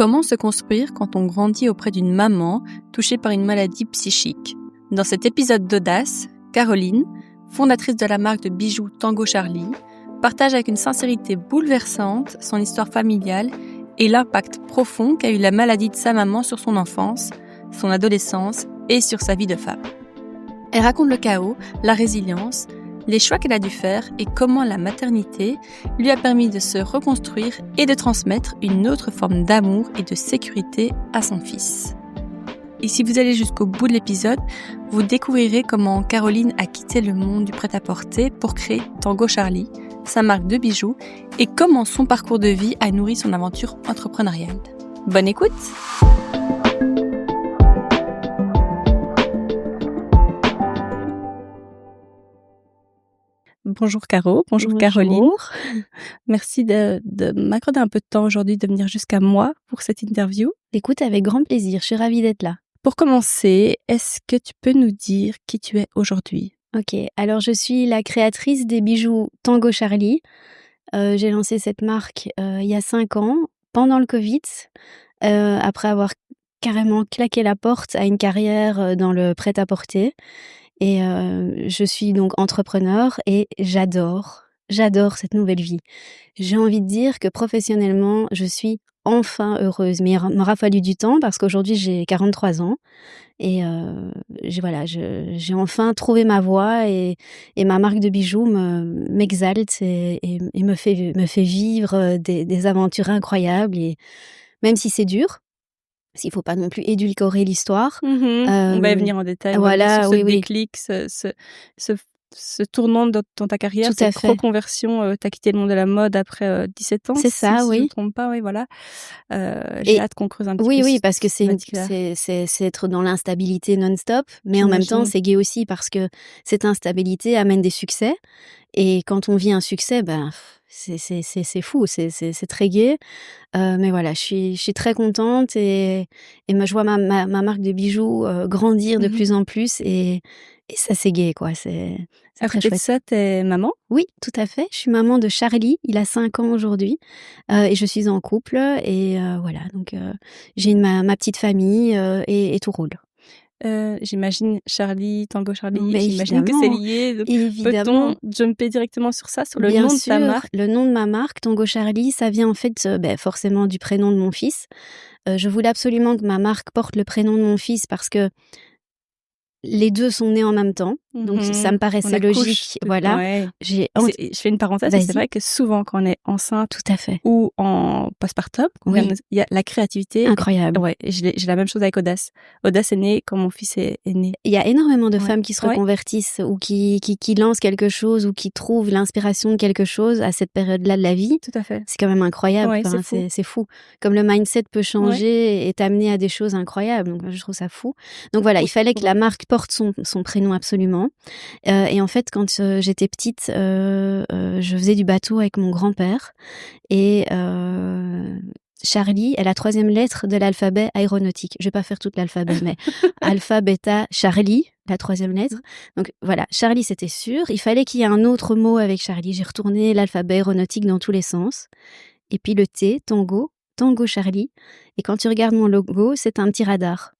Comment se construire quand on grandit auprès d'une maman touchée par une maladie psychique? Dans cet épisode d'Audace, Caroline, fondatrice de la marque de bijoux Tango Charlie, partage avec une sincérité bouleversante son histoire familiale et l'impact profond qu'a eu la maladie de sa maman sur son enfance, son adolescence et sur sa vie de femme. Elle raconte le chaos, la résilience, les choix qu'elle a dû faire et comment la maternité lui a permis de se reconstruire et de transmettre une autre forme d'amour et de sécurité à son fils. Et si vous allez jusqu'au bout de l'épisode, vous découvrirez comment Caroline a quitté le monde du prêt-à-porter pour créer Tango Charlie, sa marque de bijoux, et comment son parcours de vie a nourri son aventure entrepreneuriale. Bonne écoute! Bonjour Caro, bonjour Caroline. Merci de m'accorder un peu de temps aujourd'hui, de venir jusqu'à moi pour cette interview. Écoute, avec grand plaisir, je suis ravie d'être là. Pour commencer, est-ce que tu peux nous dire qui tu es aujourd'hui? Ok, alors je suis la créatrice des bijoux Tango Charlie. J'ai lancé cette marque il y a 5 ans, pendant le Covid, après avoir carrément claqué la porte à une carrière dans le prêt-à-porter. Et je suis donc entrepreneur et j'adore cette nouvelle vie. J'ai envie de dire que professionnellement, je suis enfin heureuse. Mais il m'aura fallu du temps parce qu'aujourd'hui, j'ai 43 ans. Et j'ai enfin trouvé ma voie et ma marque de bijoux m'exalte et me fait vivre des aventures incroyables. Et même si c'est dur, s'il faut pas non plus édulcorer l'histoire. On va y venir en détail. Voilà, sur ce déclic, ce tournant dans ta carrière, tout à cette fait. reconversion. Tu as quitté le monde de la mode après 17 ans. C'est ça, si oui. je ne me trompe pas, oui, voilà. J'ai hâte qu'on creuse un petit peu. Oui, parce que c'est être dans l'instabilité non-stop, mais en même temps, c'est gai aussi parce que cette instabilité amène des succès. Et quand on vit un succès, c'est fou, c'est très gai. Mais voilà, je suis très contente et je vois ma marque de bijoux grandir de plus en plus et ça, c'est gai, quoi. C'est très chouette. De ça, t'es maman? Oui, tout à fait. Je suis maman de Charlie. Il a 5 ans aujourd'hui et je suis en couple et voilà. Donc j'ai ma petite famille et tout roule. J'imagine Tango Charlie, Mais j'imagine que c'est lié. Évidemment. Peut-on jumper directement sur ça, sur le Bien nom sûr, de ta marque? Le nom de ma marque, Tango Charlie, ça vient en fait forcément du prénom de mon fils. Je voulais absolument que ma marque porte le prénom de mon fils parce que les deux sont nés en même temps, donc ça me paraissait logique. Voilà. Ouais. Je fais une parenthèse, c'est vrai que souvent quand on est enceinte, tout à fait, ou en postpartum, il y a la créativité. Incroyable. Ouais, j'ai la même chose avec Audace. Audace est née quand mon fils est né. Il y a énormément de femmes qui se reconvertissent ou qui lancent quelque chose ou qui trouvent l'inspiration de quelque chose à cette période-là de la vie. Tout à fait. C'est quand même incroyable. Ouais, c'est fou. Comme le mindset peut changer et t'amener à des choses incroyables. Donc je trouve ça fou. Donc voilà, il fallait que la marque porte son prénom absolument. Et en fait, quand j'étais petite, je faisais du bateau avec mon grand-père et Charlie est la 3e lettre de l'alphabet aéronautique. Je vais pas faire toute l'alphabet, mais alpha, bêta, Charlie, la 3e lettre. Donc voilà, Charlie, c'était sûr. Il fallait qu'il y ait un autre mot avec Charlie. J'ai retourné l'alphabet aéronautique dans tous les sens. Et puis le T, Tango Charlie. Et quand tu regardes mon logo, c'est un petit radar.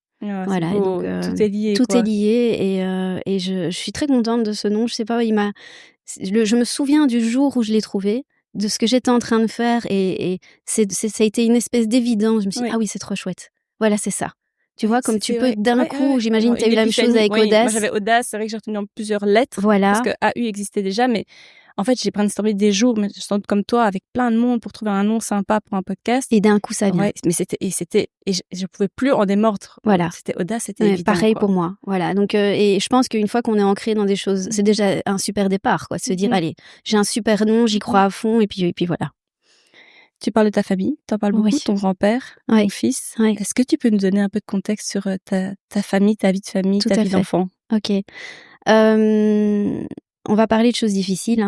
Voilà, donc, tout est lié. Tout est lié et je suis très contente de ce nom. Je sais pas, je me souviens du jour où je l'ai trouvé, de ce que j'étais en train de faire et ça a été une espèce d'évidence. Je me suis dit, ah oui, c'est trop chouette. Voilà, c'est ça. Tu vois, comme tu peux d'un coup, j'imagine que tu as eu la même chose avec Audace. Moi, j'avais Audace, c'est vrai que j'ai retenu en plusieurs lettres. Voilà. Parce que AU existait déjà, mais en fait, j'ai brainstormé des jours, mais je sens comme toi, avec plein de monde pour trouver un nom sympa pour un podcast. Et d'un coup, ça vient. Ouais, mais je pouvais plus en démordre. Voilà. C'était Audace, c'était évident. Pareil pour moi. Voilà. Donc, et je pense qu'une fois qu'on est ancré dans des choses, c'est déjà un super départ, quoi. Se dire, allez, j'ai un super nom, j'y crois à fond, et puis voilà. Tu parles de ta famille, t'en parles beaucoup, ton grand-père, ton fils. Oui. Est-ce que tu peux nous donner un peu de contexte sur ta famille, ta vie de famille, ta vie d'enfant? Ok. On va parler de choses difficiles.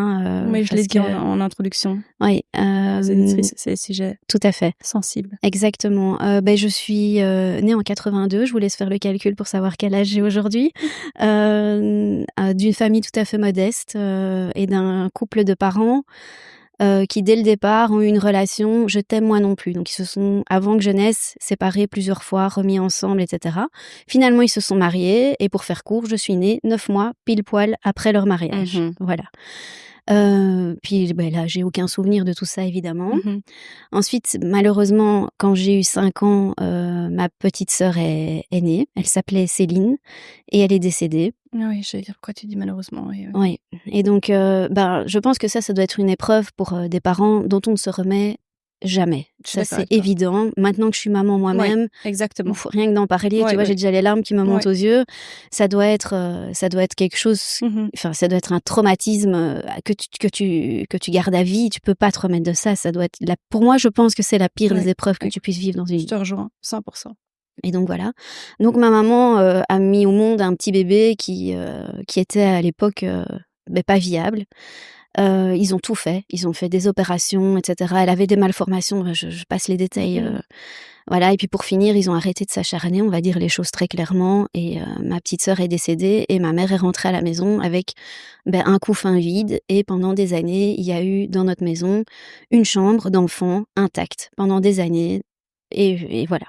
Mais je l'ai dit en introduction. Oui. C'est des sujets tout à fait sensibles. Exactement. Je suis née en 82. Je vous laisse faire le calcul pour savoir quel âge j'ai aujourd'hui. D'une famille tout à fait modeste et d'un couple de parents qui dès le départ ont eu une relation je t'aime moi non plus. Donc ils se sont, avant que je naisse, séparés plusieurs fois, remis ensemble, etc. Finalement ils se sont mariés et pour faire court, je suis née 9 mois pile poil après leur mariage. Voilà. Puis là j'ai aucun souvenir de tout ça évidemment. Ensuite malheureusement quand j'ai eu 5 ans, ma petite sœur est née. Elle s'appelait Céline et elle est décédée. Oui, j'allais dire pourquoi tu dis malheureusement. Oui. Et donc je pense que ça doit être une épreuve pour des parents dont on ne se remet jamais. Ça c'est évident. Maintenant que je suis maman moi-même, exactement. Rien que d'en parler, tu vois, j'ai déjà les larmes qui me montent aux yeux. Ça doit être quelque chose. Enfin, ça doit être un traumatisme que tu gardes à vie. Tu peux pas te remettre de ça. Ça doit être pour moi, je pense que c'est la pire des épreuves que tu puisses vivre dans une vie. Je te rejoins 100%. Et donc voilà. Donc ma maman a mis au monde un petit bébé qui était à l'époque pas viable. Ils ont tout fait. Ils ont fait des opérations, etc. Elle avait des malformations. Je passe les détails. Voilà. Et puis pour finir, ils ont arrêté de s'acharner. On va dire les choses très clairement. Et ma petite sœur est décédée et ma mère est rentrée à la maison avec un couffin vide. Et pendant des années, il y a eu dans notre maison une chambre d'enfant intacte pendant des années. Et voilà.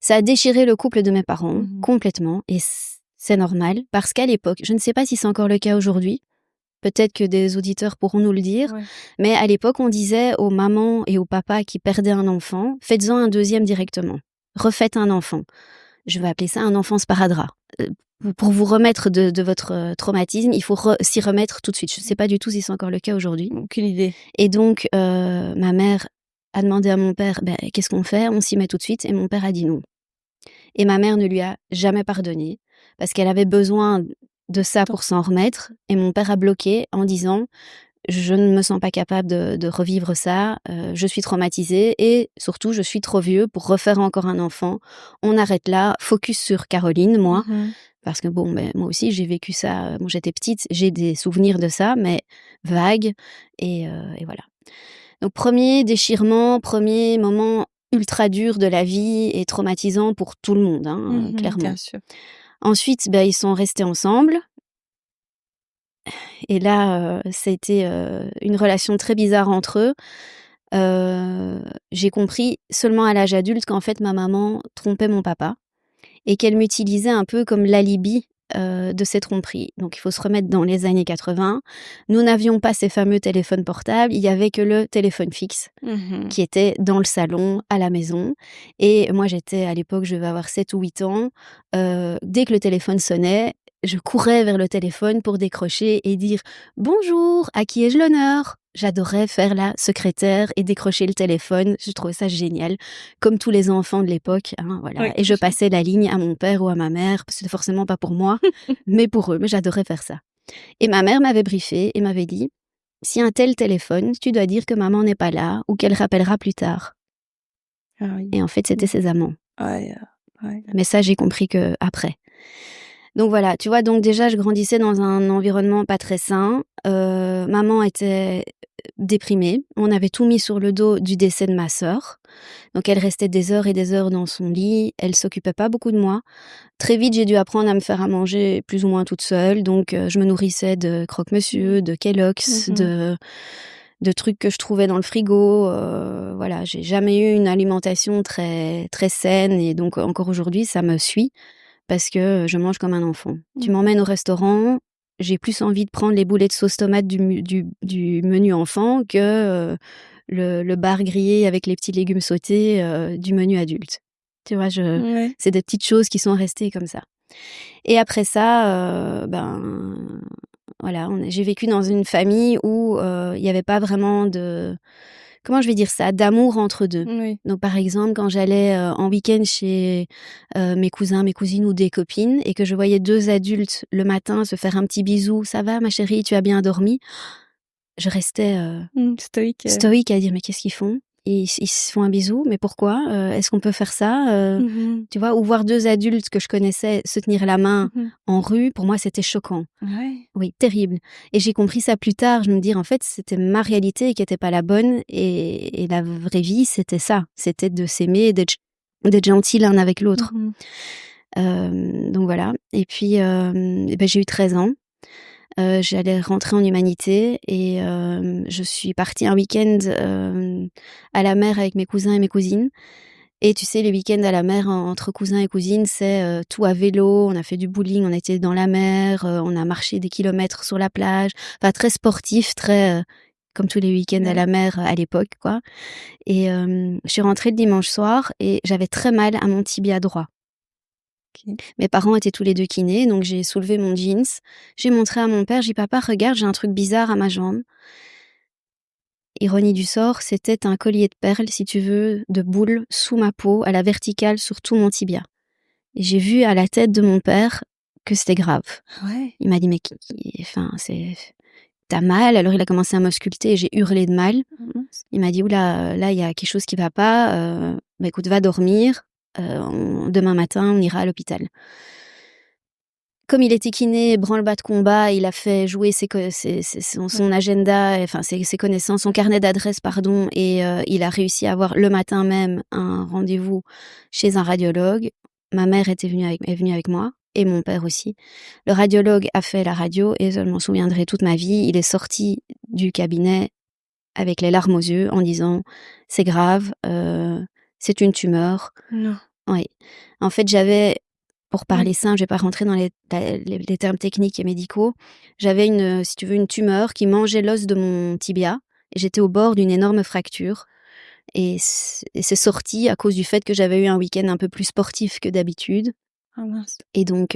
Ça a déchiré le couple de mes parents complètement. Et c'est normal parce qu'à l'époque, je ne sais pas si c'est encore le cas aujourd'hui, peut-être que des auditeurs pourront nous le dire, mais à l'époque, on disait aux mamans et aux papas qui perdaient un enfant, faites-en un deuxième directement. Refaites un enfant. Je vais appeler ça un enfant sparadrap. Pour vous remettre de votre traumatisme, il faut s'y remettre tout de suite. Je ne sais pas du tout si c'est encore le cas aujourd'hui. Aucune idée. Et donc, ma mère a demandé à mon père, qu'est-ce qu'on fait ? On s'y met tout de suite. Et mon père a dit non. Et ma mère ne lui a jamais pardonné parce qu'elle avait besoin de ça pour s'en remettre. Et mon père a bloqué en disant je ne me sens pas capable de revivre ça. Je suis traumatisée et surtout je suis trop vieux pour refaire encore un enfant. On arrête là. Focus sur Caroline, moi. Parce que moi aussi j'ai vécu ça. J'étais petite, j'ai des souvenirs de ça, mais vagues. Et voilà. Donc premier déchirement, premier moment ultra dur de la vie et traumatisant pour tout le monde, clairement. Bien sûr. Ensuite, ils sont restés ensemble. Et là, ça a été une relation très bizarre entre eux. J'ai compris seulement à l'âge adulte qu'en fait ma maman trompait mon papa et qu'elle m'utilisait un peu comme l'alibi de ces tromperies. Donc il faut se remettre dans les années 80. Nous n'avions pas ces fameux téléphones portables, il y avait que le téléphone fixe qui était dans le salon, à la maison. Et moi j'étais, à l'époque, je devais avoir 7 ou 8 ans. Dès que le téléphone sonnait, je courais vers le téléphone pour décrocher et dire « Bonjour, à qui ai-je l'honneur ?» J'adorais faire la secrétaire et décrocher le téléphone. Je trouvais ça génial, comme tous les enfants de l'époque. Voilà. Oui, et je passais la ligne à mon père ou à ma mère. C'était forcément pas pour moi, mais pour eux. Mais j'adorais faire ça. Et ma mère m'avait briefé et m'avait dit « Si un tel téléphone, tu dois dire que maman n'est pas là ou qu'elle rappellera plus tard. » Et en fait, c'était ses amants. Mais ça, j'ai compris que après. Donc voilà, tu vois, donc déjà, je grandissais dans un environnement pas très sain. Maman était déprimée. On avait tout mis sur le dos du décès de ma sœur. Donc elle restait des heures et des heures dans son lit. Elle s'occupait pas beaucoup de moi. Très vite, j'ai dû apprendre à me faire à manger plus ou moins toute seule. Donc je me nourrissais de croque-monsieur, de Kellogg's, de trucs que je trouvais dans le frigo. Voilà, j'ai jamais eu une alimentation très, très saine. Et donc encore aujourd'hui, ça me suit. Parce que je mange comme un enfant. Tu m'emmènes au restaurant, j'ai plus envie de prendre les boulets de sauce tomate du menu enfant que le bar grillé avec les petits légumes sautés du menu adulte. Tu vois, c'est des petites choses qui sont restées comme ça. Et après ça, voilà, j'ai vécu dans une famille où il n'y avait pas vraiment de... Comment je vais dire ça, d'amour entre deux. Donc par exemple, quand j'allais en week-end chez mes cousins, mes cousines ou des copines et que je voyais 2 adultes le matin se faire un petit bisou, ça va ma chérie, tu as bien dormi, je restais stoïque à dire mais qu'est-ce qu'ils font ? Ils se font un bisou, mais pourquoi ? Est-ce qu'on peut faire ça ? Tu vois, ou voir 2 adultes que je connaissais se tenir la main en rue, pour moi c'était choquant. Oui, terrible. Et j'ai compris ça plus tard, je me dis en fait c'était ma réalité qui n'était pas la bonne et la vraie vie c'était ça, c'était de s'aimer, d'être gentils l'un avec l'autre. Donc voilà. Et puis j'ai eu 13 ans. J'allais rentrer en humanité et je suis partie un week-end à la mer avec mes cousins et mes cousines. Et tu sais, les week-ends à la mer entre cousins et cousines, c'est tout à vélo. On a fait du bowling, on était dans la mer, on a marché des kilomètres sur la plage. Enfin, très sportif, très comme tous les week-ends à la mer à l'époque, quoi. Et je suis rentrée le dimanche soir et j'avais très mal à mon tibia droit. Okay. Mes parents étaient tous les deux kinés, donc j'ai soulevé mon jeans. J'ai montré à mon père, j'ai dit « Papa, regarde, j'ai un truc bizarre à ma jambe ». Ironie du sort, c'était un collier de perles, si tu veux, de boules sous ma peau, à la verticale, sur tout mon tibia. Et j'ai vu à la tête de mon père que c'était grave. Ouais. Il m'a dit « Mais t'as mal ?» Alors il a commencé à m'ausculter et j'ai hurlé de mal. Il m'a dit « Oula, là, il y a quelque chose qui va pas. Écoute, va dormir. Demain matin, on ira à l'hôpital. » Comme il était kiné, branle-bas de combat, il a fait jouer son agenda, enfin ses connaissances, son carnet d'adresses, pardon, et il a réussi à avoir le matin même un rendez-vous chez un radiologue. Ma mère est venue avec moi, et mon père aussi. Le radiologue a fait la radio, et je m'en souviendrai toute ma vie. Il est sorti du cabinet avec les larmes aux yeux en disant « C'est grave, c'est une tumeur. » Non. Oui. En fait, pour parler simple, je vais pas rentrer dans les termes techniques et médicaux. J'avais si tu veux, une tumeur qui mangeait l'os de mon tibia. Et j'étais au bord d'une énorme fracture. Et c'est sorti à cause du fait que j'avais eu un week-end un peu plus sportif que d'habitude. Ah mince. Et donc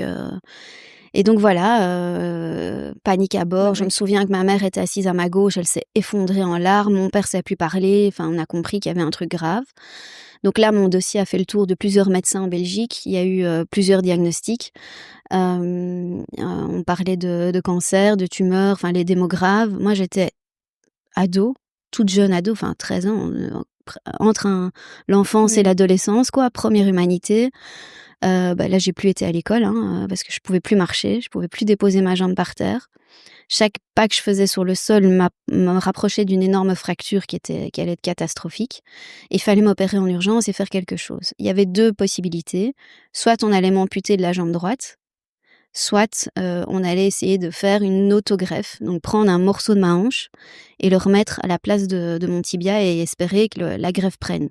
voilà, panique à bord. Je me souviens que ma mère était assise à ma gauche, elle s'est effondrée en larmes. Mon père s'est plus parler. Enfin, on a compris qu'il y avait un truc grave. Donc là, mon dossier a fait le tour de plusieurs médecins en Belgique. Il y a eu plusieurs diagnostics. On parlait de cancer, de tumeur, enfin les démographes. Moi, j'étais ado, toute jeune ado, enfin 13 ans, entre l'enfance et l'adolescence, quoi, première humanité. Là, j'ai plus été à l'école parce que je pouvais plus marcher, je pouvais plus déposer ma jambe par terre. Chaque pas que je faisais sur le sol me rapprochait d'une énorme fracture qui allait être catastrophique. Il fallait m'opérer en urgence et faire quelque chose. Il y avait 2 possibilités. Soit on allait m'amputer de la jambe droite, soit on allait essayer de faire une autogreffe, donc prendre un morceau de ma hanche et le remettre à la place de mon tibia et espérer que la greffe prenne.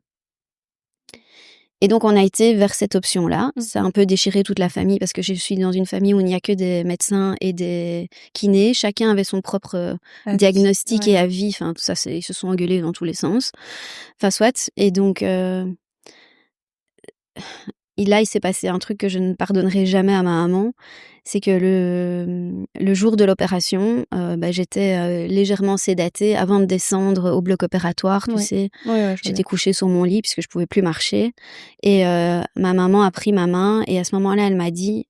Et donc, on a été vers cette option-là. Ça a un peu déchiré toute la famille parce que je suis dans une famille où il n'y a que des médecins et des kinés. Chacun avait son propre diagnostic et avis. Enfin, tout ça, ils se sont engueulés dans tous les sens. Enfin, soit. Et donc, là, il s'est passé un truc que je ne pardonnerai jamais à ma maman. C'est que le jour de l'opération, j'étais légèrement sédatée avant de descendre au bloc opératoire, tu sais. J'étais couchée sur mon lit puisque je pouvais plus marcher. Et ma maman a pris ma main et à ce moment-là, elle m'a dit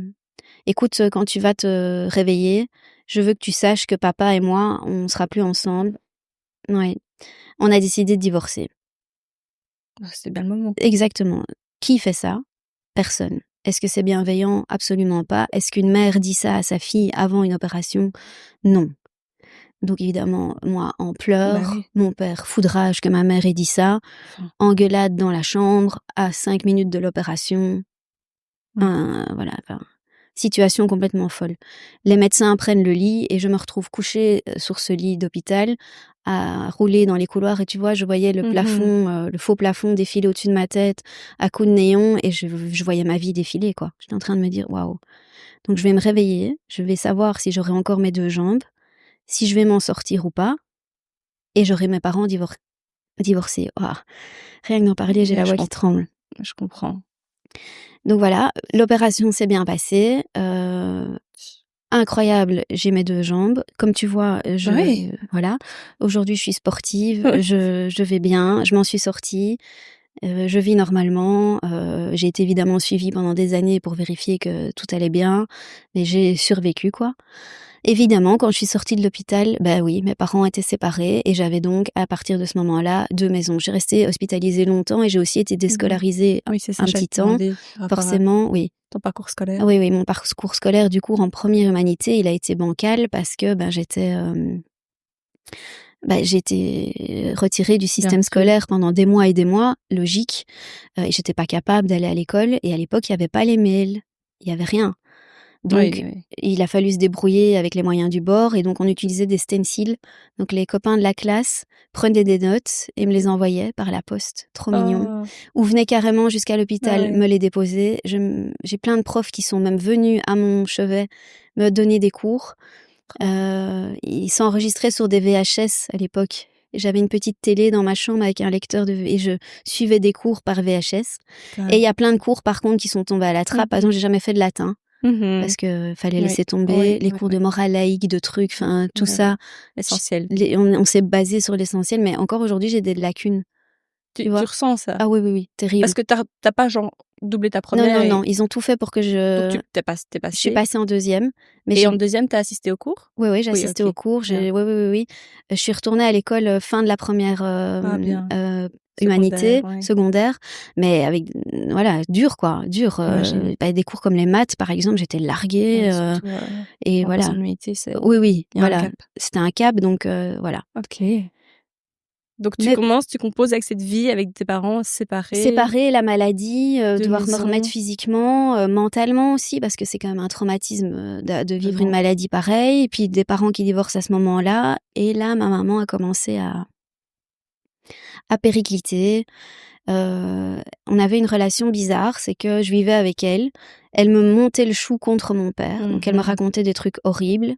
« Écoute, quand tu vas te réveiller, je veux que tu saches que papa et moi, on sera plus ensemble. » Ouais. On a décidé de divorcer. C'est bien le moment. Exactement. Qui fait ça? Personne. Est-ce que c'est bienveillant? Absolument pas. Est-ce qu'une mère dit ça à sa fille avant une opération? Non. Donc évidemment, moi en pleurs, mon père foudrage que ma mère ait dit ça, engueulade dans la chambre, à 5 minutes de l'opération. Voilà, situation complètement folle. Les médecins prennent le lit et je me retrouve couchée sur ce lit d'hôpital, à rouler dans les couloirs et tu vois, je voyais le plafond, le faux plafond défiler au-dessus de ma tête à coups de néon et je voyais ma vie défiler, quoi. J'étais en train de me dire waouh. Donc je vais me réveiller, je vais savoir si j'aurai encore mes 2 jambes, si je vais m'en sortir ou pas, et j'aurai mes parents divorcés. Oh, rien que d'en parler, j'ai la voix qui tremble. Je comprends. Donc voilà, l'opération s'est bien passée. Incroyable, j'ai mes 2 jambes. Comme tu vois, voilà. Aujourd'hui, je suis sportive, je vais bien, je m'en suis sortie, je vis normalement. J'ai été évidemment suivie pendant des années pour vérifier que tout allait bien, mais j'ai survécu, quoi. Évidemment, quand je suis sortie de l'hôpital, oui, mes parents étaient séparés et j'avais donc, à partir de ce moment-là, 2 maisons. J'ai resté hospitalisée longtemps et j'ai aussi été déscolarisée un petit temps. Forcément, oui. Ton parcours scolaire? Oui, mon parcours scolaire, du coup, en première humanité, il a été bancal parce que j'ai été retirée du système scolaire pendant des mois et des mois, logique. Et j'étais pas capable d'aller à l'école. Et à l'époque, il y avait pas les mails, il y avait rien. Donc, il a fallu se débrouiller avec les moyens du bord et donc on utilisait des stencils. Donc, les copains de la classe prenaient des notes et me les envoyaient par la poste. Trop mignon. Ou venaient carrément jusqu'à l'hôpital me les déposer. J'ai plein de profs qui sont même venus à mon chevet me donner des cours. Ils s'enregistraient sur des VHS à l'époque. J'avais une petite télé dans ma chambre avec un lecteur et je suivais des cours par VHS. Et il y a plein de cours par contre qui sont tombés à la trappe. Par exemple, j'ai jamais fait de latin. Parce que fallait laisser tomber les cours de morale laïque, de trucs, enfin tout ça. L'essentiel. On s'est basé sur l'essentiel, mais encore aujourd'hui j'ai des lacunes. Tu ressens ça? Ah oui, terrible. Parce que t'as pas genre doublé ta première. Non, ils ont tout fait pour que je. Donc t'es passée. Je suis passée en deuxième. Et en deuxième, t'as assisté au cours? Oui, j'ai assisté au cours. Oui. Je suis retournée à l'école fin de la première humanité, secondaire, mais avec, dur. Des cours comme les maths, par exemple, j'étais larguée. Et voilà. Oui, voilà. C'était un cap, donc voilà. Ok. Donc tu composes avec cette vie, avec tes parents séparés. Séparés, la maladie, devoir me remettre physiquement, mentalement aussi, parce que c'est quand même un traumatisme de vivre une maladie pareille. Et puis des parents qui divorcent à ce moment-là. Et là, ma maman a commencé à péricliter. On avait une relation bizarre, c'est que je vivais avec elle. Elle me montait le chou contre mon père, donc elle me racontait des trucs horribles.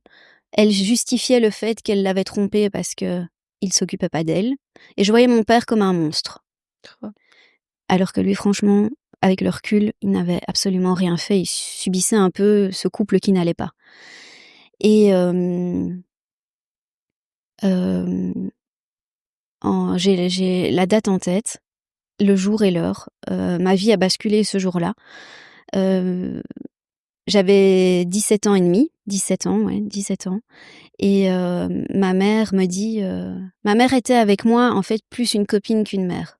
Elle justifiait le fait qu'elle l'avait trompé parce que il s'occupait pas d'elle. Et je voyais mon père comme un monstre. Alors que lui, franchement, avec le recul, il n'avait absolument rien fait. Il subissait un peu ce couple qui n'allait pas. Et j'ai la date en tête, le jour et l'heure. Ma vie a basculé ce jour-là. J'avais 17 ans et demi. 17 ans. Et ma mère me dit... Ma mère était avec moi, en fait, plus une copine qu'une mère.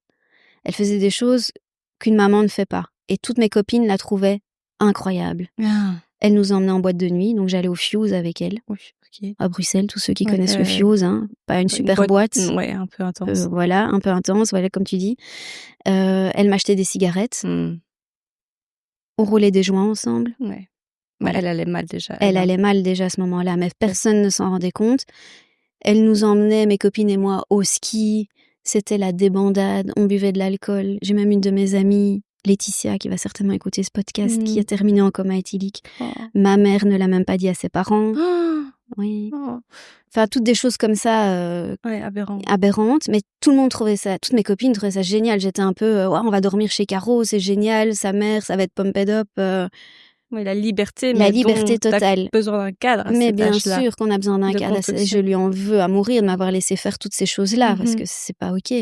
Elle faisait des choses qu'une maman ne fait pas. Et toutes mes copines la trouvaient incroyable. Elle nous emmenait en boîte de nuit, donc j'allais au Fuse avec elle. À Bruxelles, tous ceux qui connaissent le Fuse, pas une super boîte. Un peu intense. Un peu intense, comme tu dis. Elle m'achetait des cigarettes. On roulait des joints ensemble. Elle allait mal déjà. Elle allait mal déjà à ce moment-là, mais personne ne s'en rendait compte. Elle nous emmenait, mes copines et moi, au ski. C'était la débandade. On buvait de l'alcool. J'ai même une de mes amies, Laetitia, qui va certainement écouter ce podcast, qui a terminé en coma éthylique. Ma mère ne l'a même pas dit à ses parents. Oui. Enfin, toutes des choses comme ça aberrantes, mais tout le monde trouvait ça, toutes mes copines trouvaient ça génial. J'étais un peu, on va dormir chez Caro, c'est génial, sa mère, ça va être pumped up. La liberté, la liberté totale. T'as besoin d'un cadre. Mais bien sûr qu'on a besoin d'un cadre. Je lui en veux à mourir de m'avoir laissé faire toutes ces choses-là, parce que c'est pas ok.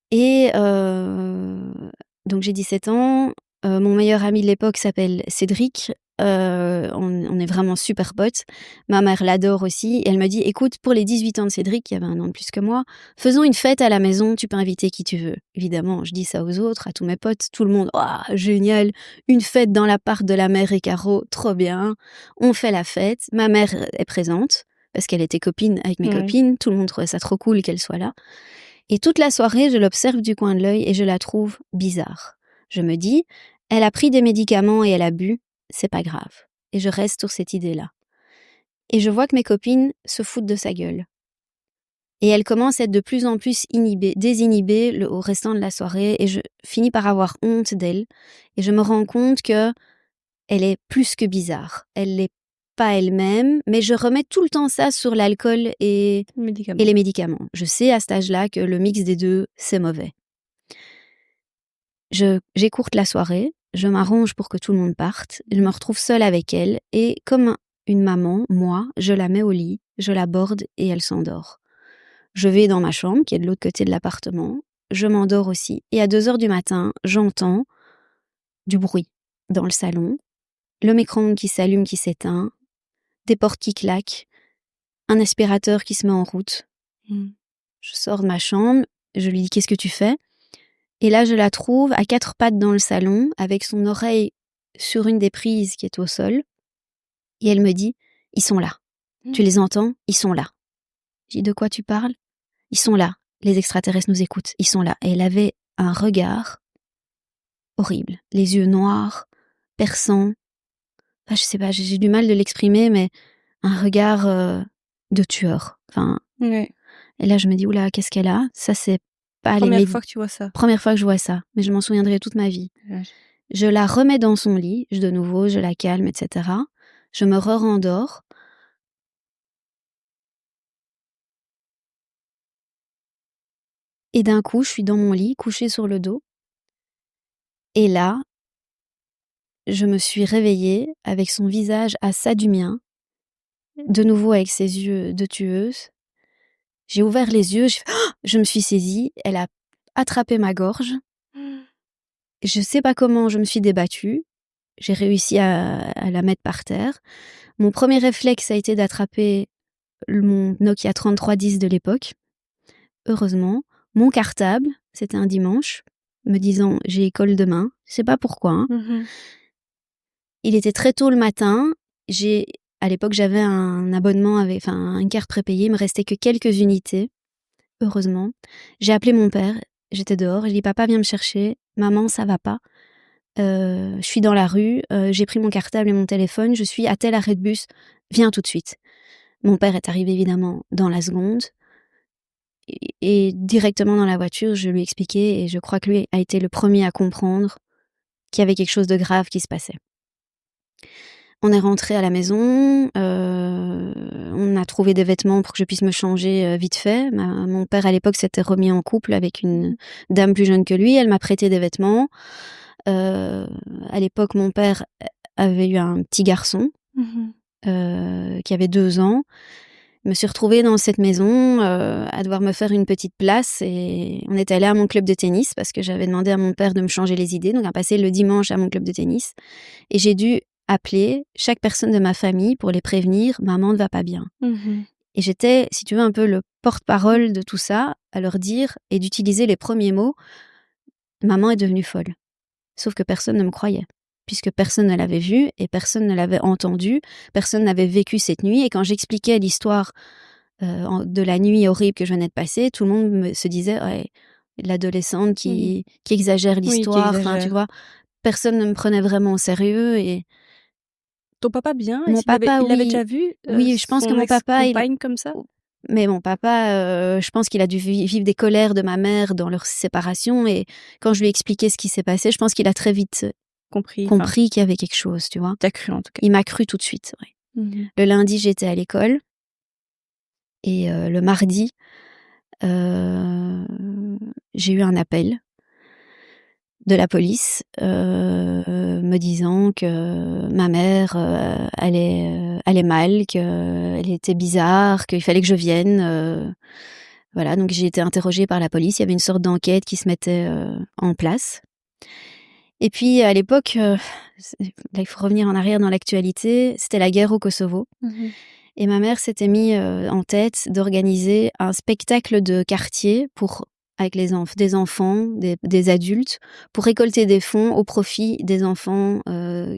Et donc j'ai 17 ans. Mon meilleur ami de l'époque s'appelle Cédric. On est vraiment super potes. Ma mère l'adore aussi. Et elle me dit, écoute, pour les 18 ans de Cédric, qui avait un an de plus que moi, faisons une fête à la maison, tu peux inviter qui tu veux. Évidemment, je dis ça aux autres, à tous mes potes, tout le monde, génial, une fête dans l'appart de la mère et Caro, trop bien. On fait la fête, ma mère est présente, parce qu'elle était copine avec mes copines, tout le monde trouvait ça trop cool qu'elle soit là. Et toute la soirée, je l'observe du coin de l'œil et je la trouve bizarre. Je me dis, elle a pris des médicaments et elle a bu, c'est pas grave. Et je reste sur cette idée-là. Et je vois que mes copines se foutent de sa gueule. Et elle commence à être de plus en plus désinhibée au restant de la soirée et je finis par avoir honte d'elle. Et je me rends compte que elle est plus que bizarre. Elle n'est pas elle-même, mais je remets tout le temps ça sur l'alcool et les médicaments. Je sais à cet âge-là que le mix des deux, c'est mauvais. J'écourte la soirée, je m'arrange pour que tout le monde parte, je me retrouve seule avec elle et comme une maman, moi, je la mets au lit, je la borde et elle s'endort. Je vais dans ma chambre qui est de l'autre côté de l'appartement, je m'endors aussi et à 2h du matin, j'entends du bruit dans le salon, le micro-ondes qui s'allume, qui s'éteint, des portes qui claquent, un aspirateur qui se met en route. Je sors de ma chambre, je lui dis « Qu'est-ce que tu fais ?» Et là, je la trouve à 4 pattes dans le salon, avec son oreille sur une des prises qui est au sol. Et elle me dit, ils sont là. Tu les entends? Ils sont là. Je dis, de quoi tu parles? Ils sont là. Les extraterrestres nous écoutent. Ils sont là. Et elle avait un regard horrible. Les yeux noirs, perçants, je sais pas, j'ai du mal de l'exprimer, mais un regard de tueur. Enfin, Ouais. et là, je me dis, oula, qu'est-ce qu'elle a? Ça, c'est pas Première fois que tu vois ça. Première fois que je vois ça, mais je m'en souviendrai toute ma vie. Ouais. Je la remets dans son lit, de nouveau, je la calme, etc. Je me rendors. Et d'un coup, je suis dans mon lit, couchée sur le dos. Et là, je me suis réveillée avec son visage à ça du mien, de nouveau avec ses yeux de tueuse. J'ai ouvert les yeux, je me suis saisie, elle a attrapé ma gorge. Je sais pas comment je me suis débattue. J'ai réussi à la mettre par terre. Mon premier réflexe a été d'attraper mon Nokia 3310 de l'époque. Heureusement, mon cartable, c'était un dimanche, me disant « j'ai école demain ». Je sais pas pourquoi. Hein. Il était très tôt le matin. À l'époque, j'avais un abonnement une carte prépayée. Il me restait que quelques unités. Heureusement. J'ai appelé mon père. J'étais dehors. J'ai dit « Papa, viens me chercher. Maman, ça va pas. Je suis dans la rue. J'ai pris mon cartable et mon téléphone. Je suis à tel arrêt de bus. Viens tout de suite. » Mon père est arrivé évidemment dans la seconde. Et directement dans la voiture, je lui ai expliqué. Et je crois que lui a été le premier à comprendre qu'il y avait quelque chose de grave qui se passait. On est rentré à la maison, on a trouvé des vêtements pour que je puisse me changer vite fait. Mon père, à l'époque, s'était remis en couple avec une dame plus jeune que lui. Elle m'a prêté des vêtements. À l'époque, mon père avait eu un petit garçon qui avait 2 ans. Je me suis retrouvée dans cette maison à devoir me faire une petite place. Et on est allé à mon club de tennis parce que j'avais demandé à mon père de me changer les idées. Donc, on a passé le dimanche à mon club de tennis. Et j'ai dû appeler chaque personne de ma famille pour les prévenir, maman ne va pas bien. Et j'étais, si tu veux, un peu le porte-parole de tout ça, à leur dire et d'utiliser les premiers mots, maman est devenue folle. Sauf que personne ne me croyait, puisque personne ne l'avait vue et personne ne l'avait entendue, personne n'avait vécu cette nuit. Et quand j'expliquais l'histoire de la nuit horrible que je venais de passer, tout le monde se disait, ouais, l'adolescente qui exagère l'histoire, oui, tu vois. Personne ne me prenait vraiment au sérieux et ton papa bien? Mon papa, il l'avait oui. déjà vu, Oui, je pense que son mon papa, ex-compagne comme ça? Mais mon papa, je pense qu'il a dû vivre des colères de ma mère dans leur séparation et quand je lui ai expliqué ce qui s'est passé, je pense qu'il a très vite compris qu'il y avait quelque chose, tu vois? T'as cru en tout cas. Il m'a cru tout de suite, ouais. Le lundi, j'étais à l'école et le mardi, j'ai eu un appel de la police me disant que ma mère allait mal, qu'elle était bizarre, qu'il fallait que je vienne. Voilà, donc j'ai été interrogée par la police. Il y avait une sorte d'enquête qui se mettait en place. Et puis à l'époque, là il faut revenir en arrière dans l'actualité, c'était la guerre au Kosovo. Et ma mère s'était mis en tête d'organiser un spectacle de quartier avec des enfants, des adultes, pour récolter des fonds au profit des enfants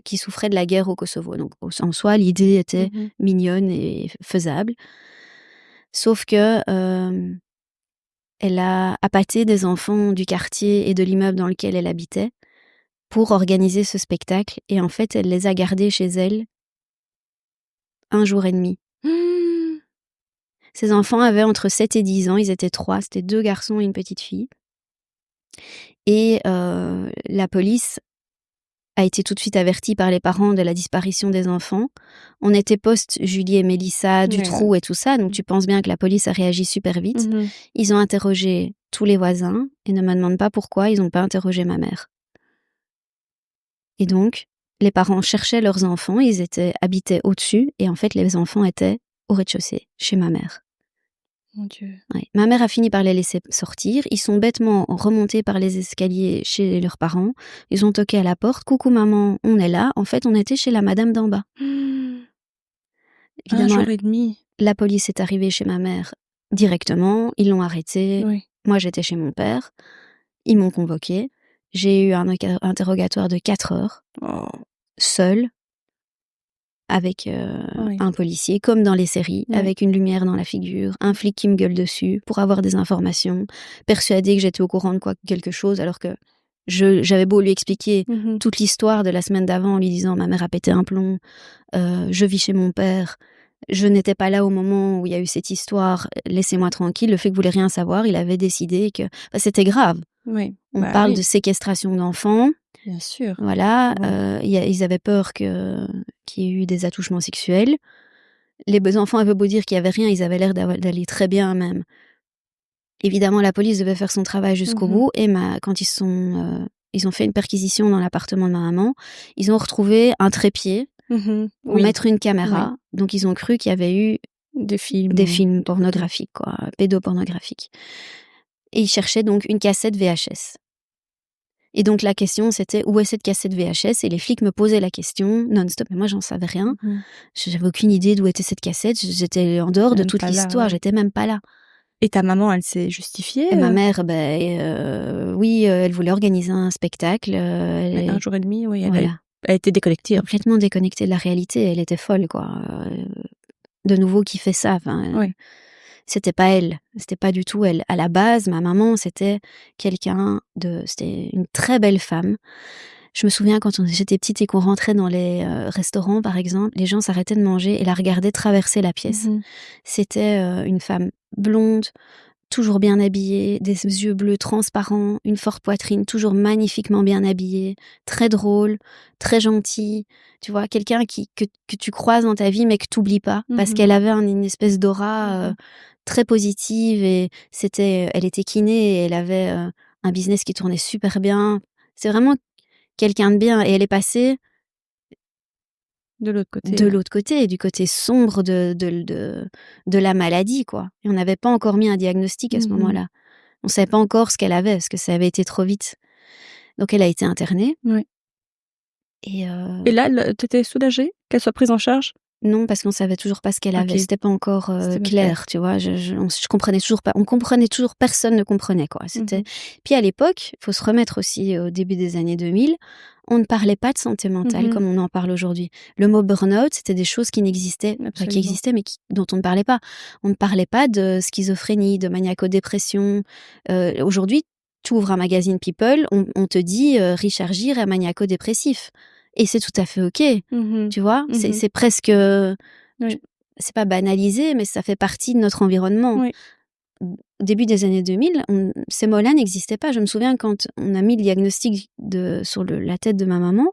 qui souffraient de la guerre au Kosovo. Donc, en soi, l'idée était mignonne et faisable. Sauf que elle a appâté des enfants du quartier et de l'immeuble dans lequel elle habitait pour organiser ce spectacle. Et en fait, elle les a gardés chez elle 1 jour et demi. Ces enfants avaient entre 7 et 10 ans, ils étaient 3, c'était 2 garçons et une petite fille. Et la police a été tout de suite avertie par les parents de la disparition des enfants. On était post-Julie et Mélissa, Dutroux et tout ça, donc tu penses bien que la police a réagi super vite. Ils ont interrogé tous les voisins et ne me demande pas pourquoi ils n'ont pas interrogé ma mère. Et donc, les parents cherchaient leurs enfants, ils habitaient au-dessus et en fait les enfants étaient au rez-de-chaussée, chez ma mère. Mon Dieu. Ouais. Ma mère a fini par les laisser sortir. Ils sont bêtement remontés par les escaliers chez leurs parents. Ils ont toqué à la porte. « Coucou maman, on est là. » En fait, on était chez la madame d'en bas. Évidemment, 1 jour et demi. La police est arrivée chez ma mère directement. Ils l'ont arrêtée. Oui. Moi, j'étais chez mon père. Ils m'ont convoquée. J'ai eu un interrogatoire de 4 heures. Seule. Avec un policier, comme dans les séries, avec une lumière dans la figure, un flic qui me gueule dessus pour avoir des informations, persuadé que j'étais au courant de quelque chose, alors que J'avais beau lui expliquer Mhm. toute l'histoire de la semaine d'avant en lui disant ma mère a pété un plomb, je vis chez mon père, je n'étais pas là au moment où il y a eu cette histoire, laissez-moi tranquille. Le fait que vous voulez rien savoir, il avait décidé que c'était grave. Oui. On parle oui, de séquestration d'enfants, bien sûr. voilà. Bon. Ils avaient peur qu'il y ait eu des attouchements sexuels. Les enfants avaient beau dire qu'il y avait rien, ils avaient l'air d'aller très bien même. Évidemment, la police devait faire son travail jusqu'au Mhm. bout. Et quand ils ont fait une perquisition dans l'appartement de ma maman, ils ont retrouvé un trépied Mhm. pour Oui. mettre une caméra. Donc, ils ont cru qu'il y avait eu Des films. des ou films des photos. pornographiques, quoi, pédopornographiques. Et ils cherchaient donc une cassette VHS. Et donc, la question, c'était où est cette cassette VHS? Et les flics me posaient la question non-stop. Mais moi, j'en savais rien. Mhm. J'avais aucune idée d'où était cette cassette. J'étais en dehors de Même toute pas là, l'histoire. ouais. J'étais même pas là. Et ta maman, elle s'est justifiée Et ma mère, oui, elle voulait organiser un spectacle. mais un jour et demi, oui, elle Voilà. a été déconnectée. Complètement déconnectée de la réalité. Elle était folle, quoi. De nouveau, qui fait ça? Enfin, Oui. c'était pas elle. C'était pas du tout elle. À la base, ma maman, c'était c'était une très belle femme. Je me souviens quand j'étais petite et qu'on rentrait dans les restaurants, par exemple, les gens s'arrêtaient de manger et la regardaient traverser la pièce. Mhm. C'était une femme blonde, toujours bien habillée, des yeux bleus transparents, une forte poitrine, toujours magnifiquement bien habillée, très drôle, très gentille. Tu vois, quelqu'un que tu croises dans ta vie mais que tu n'oublies pas, parce Mhm. qu'elle avait une espèce d'aura très positive et elle était kiné et elle avait un business qui tournait super bien. C'est vraiment quelqu'un de bien et elle est passée De l'autre côté. de l'autre côté, du côté sombre de la maladie, quoi. Et on n'avait pas encore mis un diagnostic à ce Mhm. moment-là. On savait pas encore ce qu'elle avait, parce que ça avait été trop vite. Donc elle a été internée. Oui. Et Et là, t'étais soulagée qu'elle soit prise en charge? non, parce qu'on savait toujours pas ce qu'elle avait. Ok. C'était pas encore C'était pas clair, tu vois. Je comprenais toujours pas. On comprenait toujours, personne ne comprenait, quoi. C'était. Mhm. Puis à l'époque, il faut se remettre aussi au début des années 2000, on ne parlait pas de santé mentale Mhm. comme on en parle aujourd'hui. Le mot burn-out, c'était des choses qui n'existaient, enfin, qui Absolument. existaient, mais dont on ne parlait pas. On ne parlait pas de schizophrénie, de maniaco-dépression. Aujourd'hui, tu ouvres un magazine People, on te dit Richard Gere est maniaco-dépressif. Et c'est tout à fait OK, Mhm. tu vois. Mhm. C'est presque... Oui. C'est pas banalisé, mais ça fait partie de notre environnement. Oui. Au début des années 2000, ces mots-là n'existaient pas. Je me souviens quand on a mis le diagnostic sur la tête de ma maman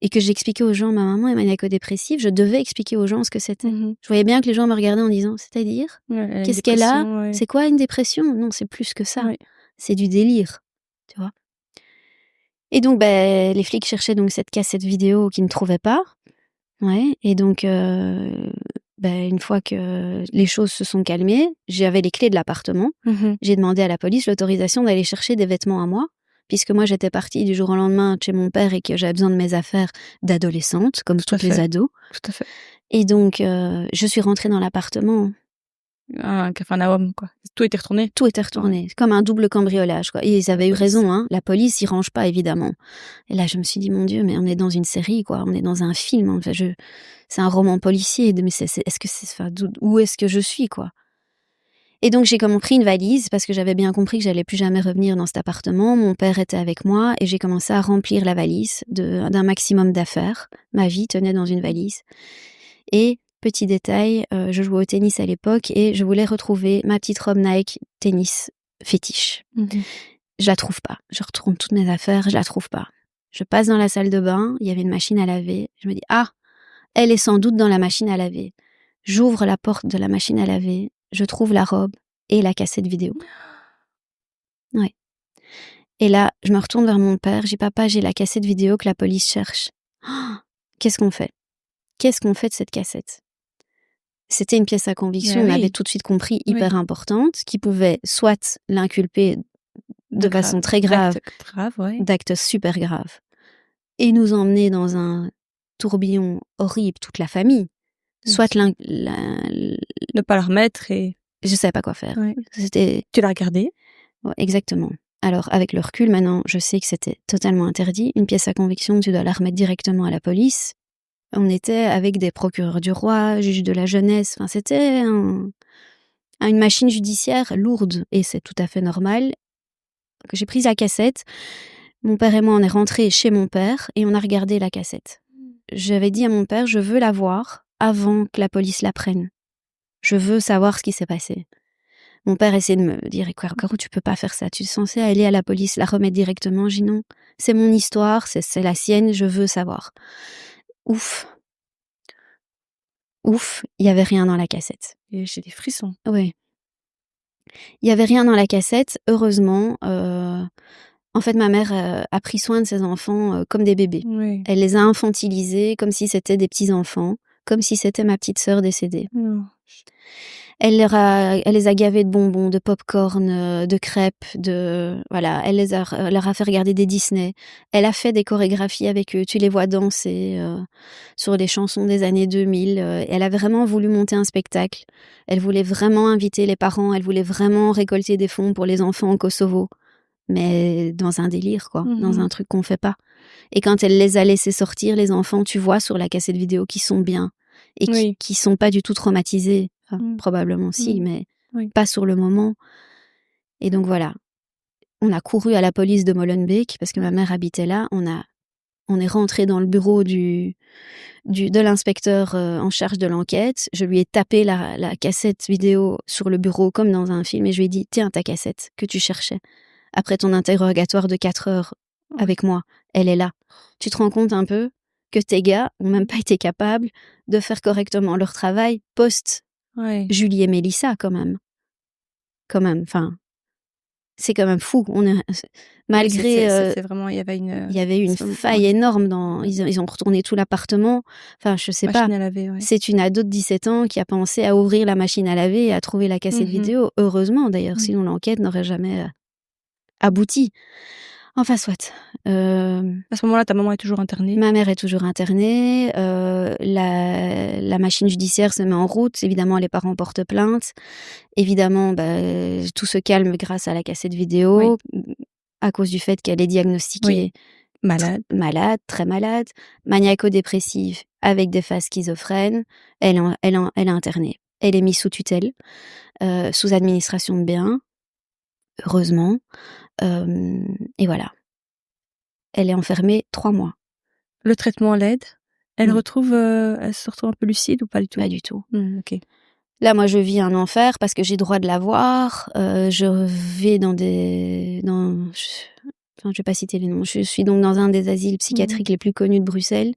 et que j'expliquais aux gens, ma maman est maniaco-dépressive, je devais expliquer aux gens ce que c'était. Mhm. Je voyais bien que les gens me regardaient en disant, c'est-à-dire, Ouais, qu'est-ce qu'elle a? dépression, ouais. C'est quoi une dépression? Non, c'est plus que ça. Ouais. C'est du délire, tu vois. Et donc, les flics cherchaient donc cette cassette vidéo qu'ils ne trouvaient pas. Ouais, et donc, une fois que les choses se sont calmées, j'avais les clés de l'appartement. Mhm. J'ai demandé à la police l'autorisation d'aller chercher des vêtements à moi, puisque moi j'étais partie du jour au lendemain de chez mon père et que j'avais besoin de mes affaires d'adolescente, comme Tout à toutes les fait. ados. Tout à fait. Et donc, je suis rentrée dans l'appartement. Un Capharnaüm, quoi. Tout était retourné. Tout était retourné, comme un double cambriolage, quoi. Et ils avaient eu police. raison, hein. La police, ils rangent pas, évidemment. Et là, je me suis dit, mon Dieu, mais on est dans une série, quoi. On est dans un film. Enfin, c'est un roman policier. Mais où est-ce que je suis, quoi? Et donc, j'ai pris une valise parce que j'avais bien compris que j'allais plus jamais revenir dans cet appartement. Mon père était avec moi et j'ai commencé à remplir la valise d'un maximum d'affaires. Ma vie tenait dans une valise. Et petit détail, je jouais au tennis à l'époque et je voulais retrouver ma petite robe Nike tennis fétiche. Mhm. Je la trouve pas. Je retourne toutes mes affaires, je la trouve pas. Je passe dans la salle de bain, il y avait une machine à laver. Je me dis, ah, elle est sans doute dans la machine à laver. J'ouvre la porte de la machine à laver, je trouve la robe et la cassette vidéo. Ouais. Et là, je me retourne vers mon père, je dis, papa, j'ai la cassette vidéo que la police cherche. Oh, qu'est-ce qu'on fait? Qu'est-ce qu'on fait de cette cassette? C'était une pièce à conviction, Mais on oui. avait tout de suite compris, Oui. hyper importante, qui pouvait soit l'inculper de façon très grave, d'actes super graves, et nous emmener dans un tourbillon horrible, toute la famille, soit ne pas la remettre et... Je savais pas quoi faire. Ouais. C'était... Tu l'as regardé? Ouais, exactement. Alors, avec le recul, maintenant, je sais que c'était totalement interdit. Une pièce à conviction, tu dois la remettre directement à la police. On était avec des procureurs du roi, juges de la jeunesse. Enfin, c'était une machine judiciaire lourde. Et c'est tout à fait normal. Que j'ai pris la cassette. Mon père et moi, on est rentrés chez mon père et on a regardé la cassette. J'avais dit à mon père, je veux la voir avant que la police la prenne. Je veux savoir ce qui s'est passé. Mon père essayait de me dire, Caro, tu peux pas faire ça. Tu es censée aller à la police, la remettre directement. J'ai dit non, c'est mon histoire, c'est la sienne, je veux savoir. Ouf, il y avait rien dans la cassette. Et j'ai des frissons. Oui. Il y avait rien dans la cassette, heureusement. En fait, ma mère a pris soin de ses enfants comme des bébés. Oui. Elle les a infantilisés comme si c'était des petits-enfants, comme si c'était ma petite sœur décédée. Non. Elle les a gavés de bonbons, de pop-corn, de crêpes, voilà. Elle leur a fait regarder des Disney. Elle a fait des chorégraphies avec eux. Tu les vois danser sur les chansons des années 2000. Elle a vraiment voulu monter un spectacle. Elle voulait vraiment inviter les parents. Elle voulait vraiment récolter des fonds pour les enfants au Kosovo. Mais dans un délire, quoi. Dans un truc qu'on fait pas. Et quand elle les a laissés sortir, les enfants, tu vois sur la cassette vidéo qu'ils sont bien. Et qui sont pas du tout traumatisés. Enfin, probablement si, mais pas sur le moment. Et donc voilà. On a couru à la police de Molenbeek parce que ma mère habitait là. On est rentré dans le bureau de l'inspecteur en charge de l'enquête. Je lui ai tapé la cassette vidéo sur le bureau comme dans un film et je lui ai dit, tiens, ta cassette que tu cherchais. Après ton interrogatoire de 4 heures avec moi, elle est là. Tu te rends compte un peu que tes gars ont même pas été capables de faire correctement leur travail post-Julie et Mélissa, quand même. Enfin, c'est quand même fou. Malgré... c'est vraiment, il y avait une faille énorme ils ont retourné tout l'appartement. Enfin, je sais machine pas. À laver, C'est une ado de 17 ans qui a pensé à ouvrir la machine à laver et à trouver la cassette vidéo. Heureusement, d'ailleurs, sinon l'enquête n'aurait jamais abouti. Enfin, soit. À ce moment-là, ta maman est toujours internée? Ma mère est toujours internée. La machine judiciaire se met en route. Évidemment, les parents portent plainte. Évidemment, tout se calme grâce à la cassette vidéo, à cause du fait qu'elle est diagnostiquée malade, très malade, maniaco-dépressive, avec des phases schizophrènes. Elle est internée. Elle est mise sous tutelle, sous administration de biens, heureusement. Et voilà. Elle est enfermée 3 mois. Le traitement l'aide? Elle se retrouve un peu lucide ou pas du tout? Pas du tout. Ok. Là, moi, je vis un enfer parce que j'ai droit de la voir. Je vais je vais pas citer les noms. Je suis donc dans un des asiles psychiatriques les plus connus de Bruxelles.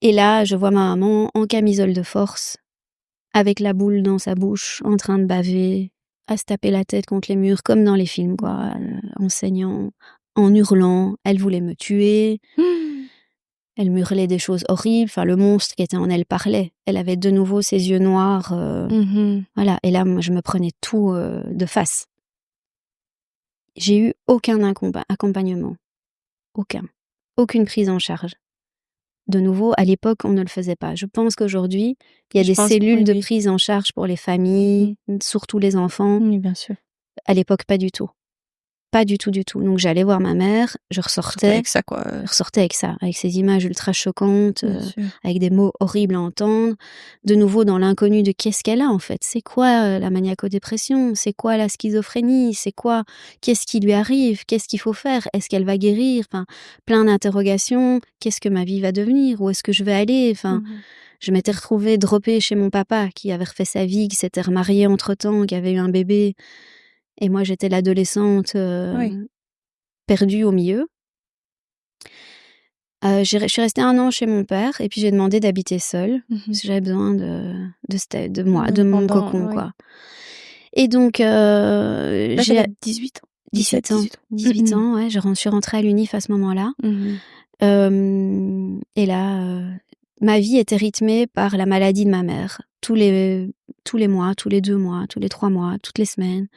Et là, je vois ma maman en camisole de force, avec la boule dans sa bouche, en train de baver, à se taper la tête contre les murs, comme dans les films, quoi, en saignant, en hurlant. Elle voulait me tuer. Elle m'hurlait des choses horribles. Enfin, le monstre qui était en elle parlait. Elle avait de nouveau ses yeux noirs. Voilà. Et là, moi, je me prenais tout de face. J'ai eu aucun accompagnement. Aucun. Aucune prise en charge. De nouveau, à l'époque, on ne le faisait pas. Je pense qu'aujourd'hui, il y a des cellules de prise en charge pour les familles, surtout les enfants. Oui, bien sûr. À l'époque, pas du tout. Pas du tout, du tout. Donc j'allais voir ma mère, je ressortais avec ça, quoi. Je ressortais avec ça, avec ces images ultra choquantes, avec des mots horribles à entendre. De nouveau dans l'inconnu de qu'est-ce qu'elle a en fait. C'est quoi la maniaco-dépression? C'est quoi la schizophrénie? C'est quoi? Qu'est-ce qui lui arrive? Qu'est-ce qu'il faut faire? Est-ce qu'elle va guérir? Enfin, plein d'interrogations. Qu'est-ce que ma vie va devenir? Où est-ce que je vais aller? Enfin, je m'étais retrouvée droppée chez mon papa qui avait refait sa vie, qui s'était remarié entre-temps, qui avait eu un bébé. Et moi, j'étais l'adolescente perdue au milieu. Je suis restée 1 an chez mon père et puis j'ai demandé d'habiter seule parce que j'avais besoin de moi, de mon cocon, quoi. Et donc, j'ai 18 ans. 18 ans, ouais. Je suis rentrée à l'UNIF à ce moment-là. Et là, ma vie était rythmée par la maladie de ma mère. Tous les mois, tous les 2 mois, tous les 3 mois, toutes les semaines.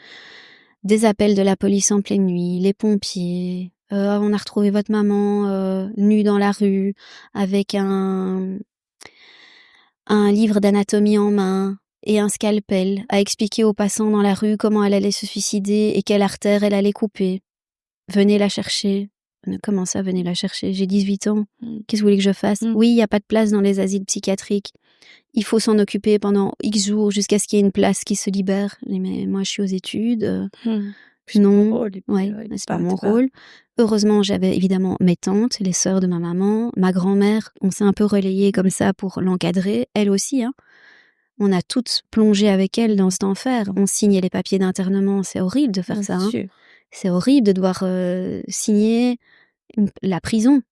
Des appels de la police en pleine nuit, les pompiers. On a retrouvé votre maman nue dans la rue avec un livre d'anatomie en main et un scalpel à expliquer aux passants dans la rue comment elle allait se suicider et quelle artère elle allait couper. Venez la chercher. Comment ça, venez la chercher? J'ai 18 ans. Qu'est-ce que vous voulez que je fasse? Oui, il n'y a pas de place dans les asiles psychiatriques. Il faut s'en occuper pendant X jours jusqu'à ce qu'il y ait une place qui se libère. Mais moi, je suis aux études. Puis c'est pas mon Non, rôle, et puis, ouais, il c'est pas mon c'est pas rôle. Heureusement, j'avais évidemment mes tantes, les sœurs de ma maman, ma grand-mère, on s'est un peu relayées comme ça pour l'encadrer, elle aussi, hein. On a toutes plongé avec elle dans cet enfer. On signait les papiers d'internement, c'est horrible de faire bien ça, hein. sûr. C'est horrible de devoir, signer la prison.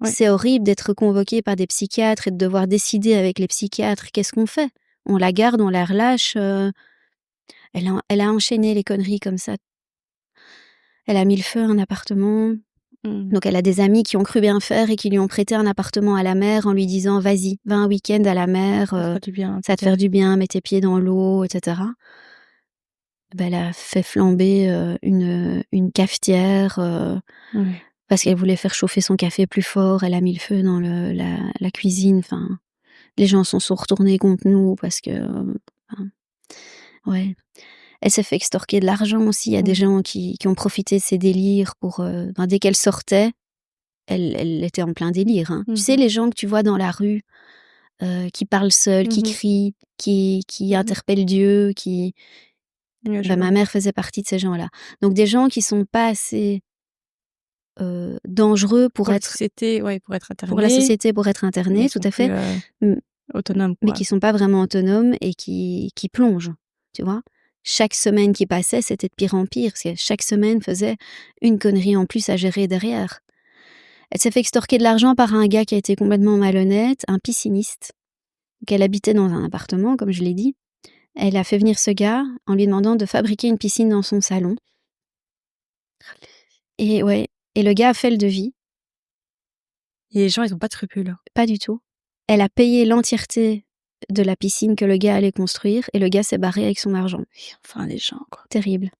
Ouais. C'est horrible d'être convoqué par des psychiatres et de devoir décider avec les psychiatres. Qu'est-ce qu'on fait? On la garde, on la relâche, elle a enchaîné les conneries comme ça. Elle a mis le feu à un appartement. Mmh. Donc elle a des amis qui ont cru bien faire et qui lui ont prêté un appartement à la mer en lui disant: «Vas-y, va un week-end à la mer, Ça fera du bien, ça va te faire peut-être. du bien, mets tes pieds dans l'eau» et cetera. Bah, elle a fait flamber, une cafetière, Ouais. parce qu'elle voulait faire chauffer son café plus fort. Elle a mis le feu dans la cuisine. Enfin, les gens sont retournés contre nous parce que, enfin, ouais. Elle s'est fait extorquer de l'argent aussi. Il y a des Mmh. gens qui ont profité de ses délires pour, ben, dès qu'elle sortait, elle était en plein délire, hein. Tu sais, Mmh. les gens que tu vois dans la rue, qui parlent seuls, qui Mmh. crient, qui Mmh. interpellent Dieu, qui Ouais, je bah, vois. ma mère faisait partie de ces gens-là. Donc des gens qui sont pas assez, dangereux Pour la société, ouais, pour être pour la interné, société, pour être mais internés, ils tout sont à plus, fait, mmh, autonomes, mais quoi. qui sont pas vraiment autonomes et qui plongent, tu vois? Chaque semaine qui passait, c'était de pire en pire, parce que chaque semaine faisait une connerie en plus à gérer derrière. Elle s'est fait extorquer de l'argent par un gars qui a été complètement malhonnête, un pisciniste. Donc elle habitait dans un appartement, comme je l'ai dit. Elle a fait venir ce gars en lui demandant de fabriquer une piscine dans son salon. Et ouais, et le gars a fait le devis. Et les gens, ils ont pas de scrupules. Pas du tout. Elle a payé l'entièreté de la piscine que le gars allait construire et le gars s'est barré avec son argent. Et enfin, les gens, quoi. Terrible.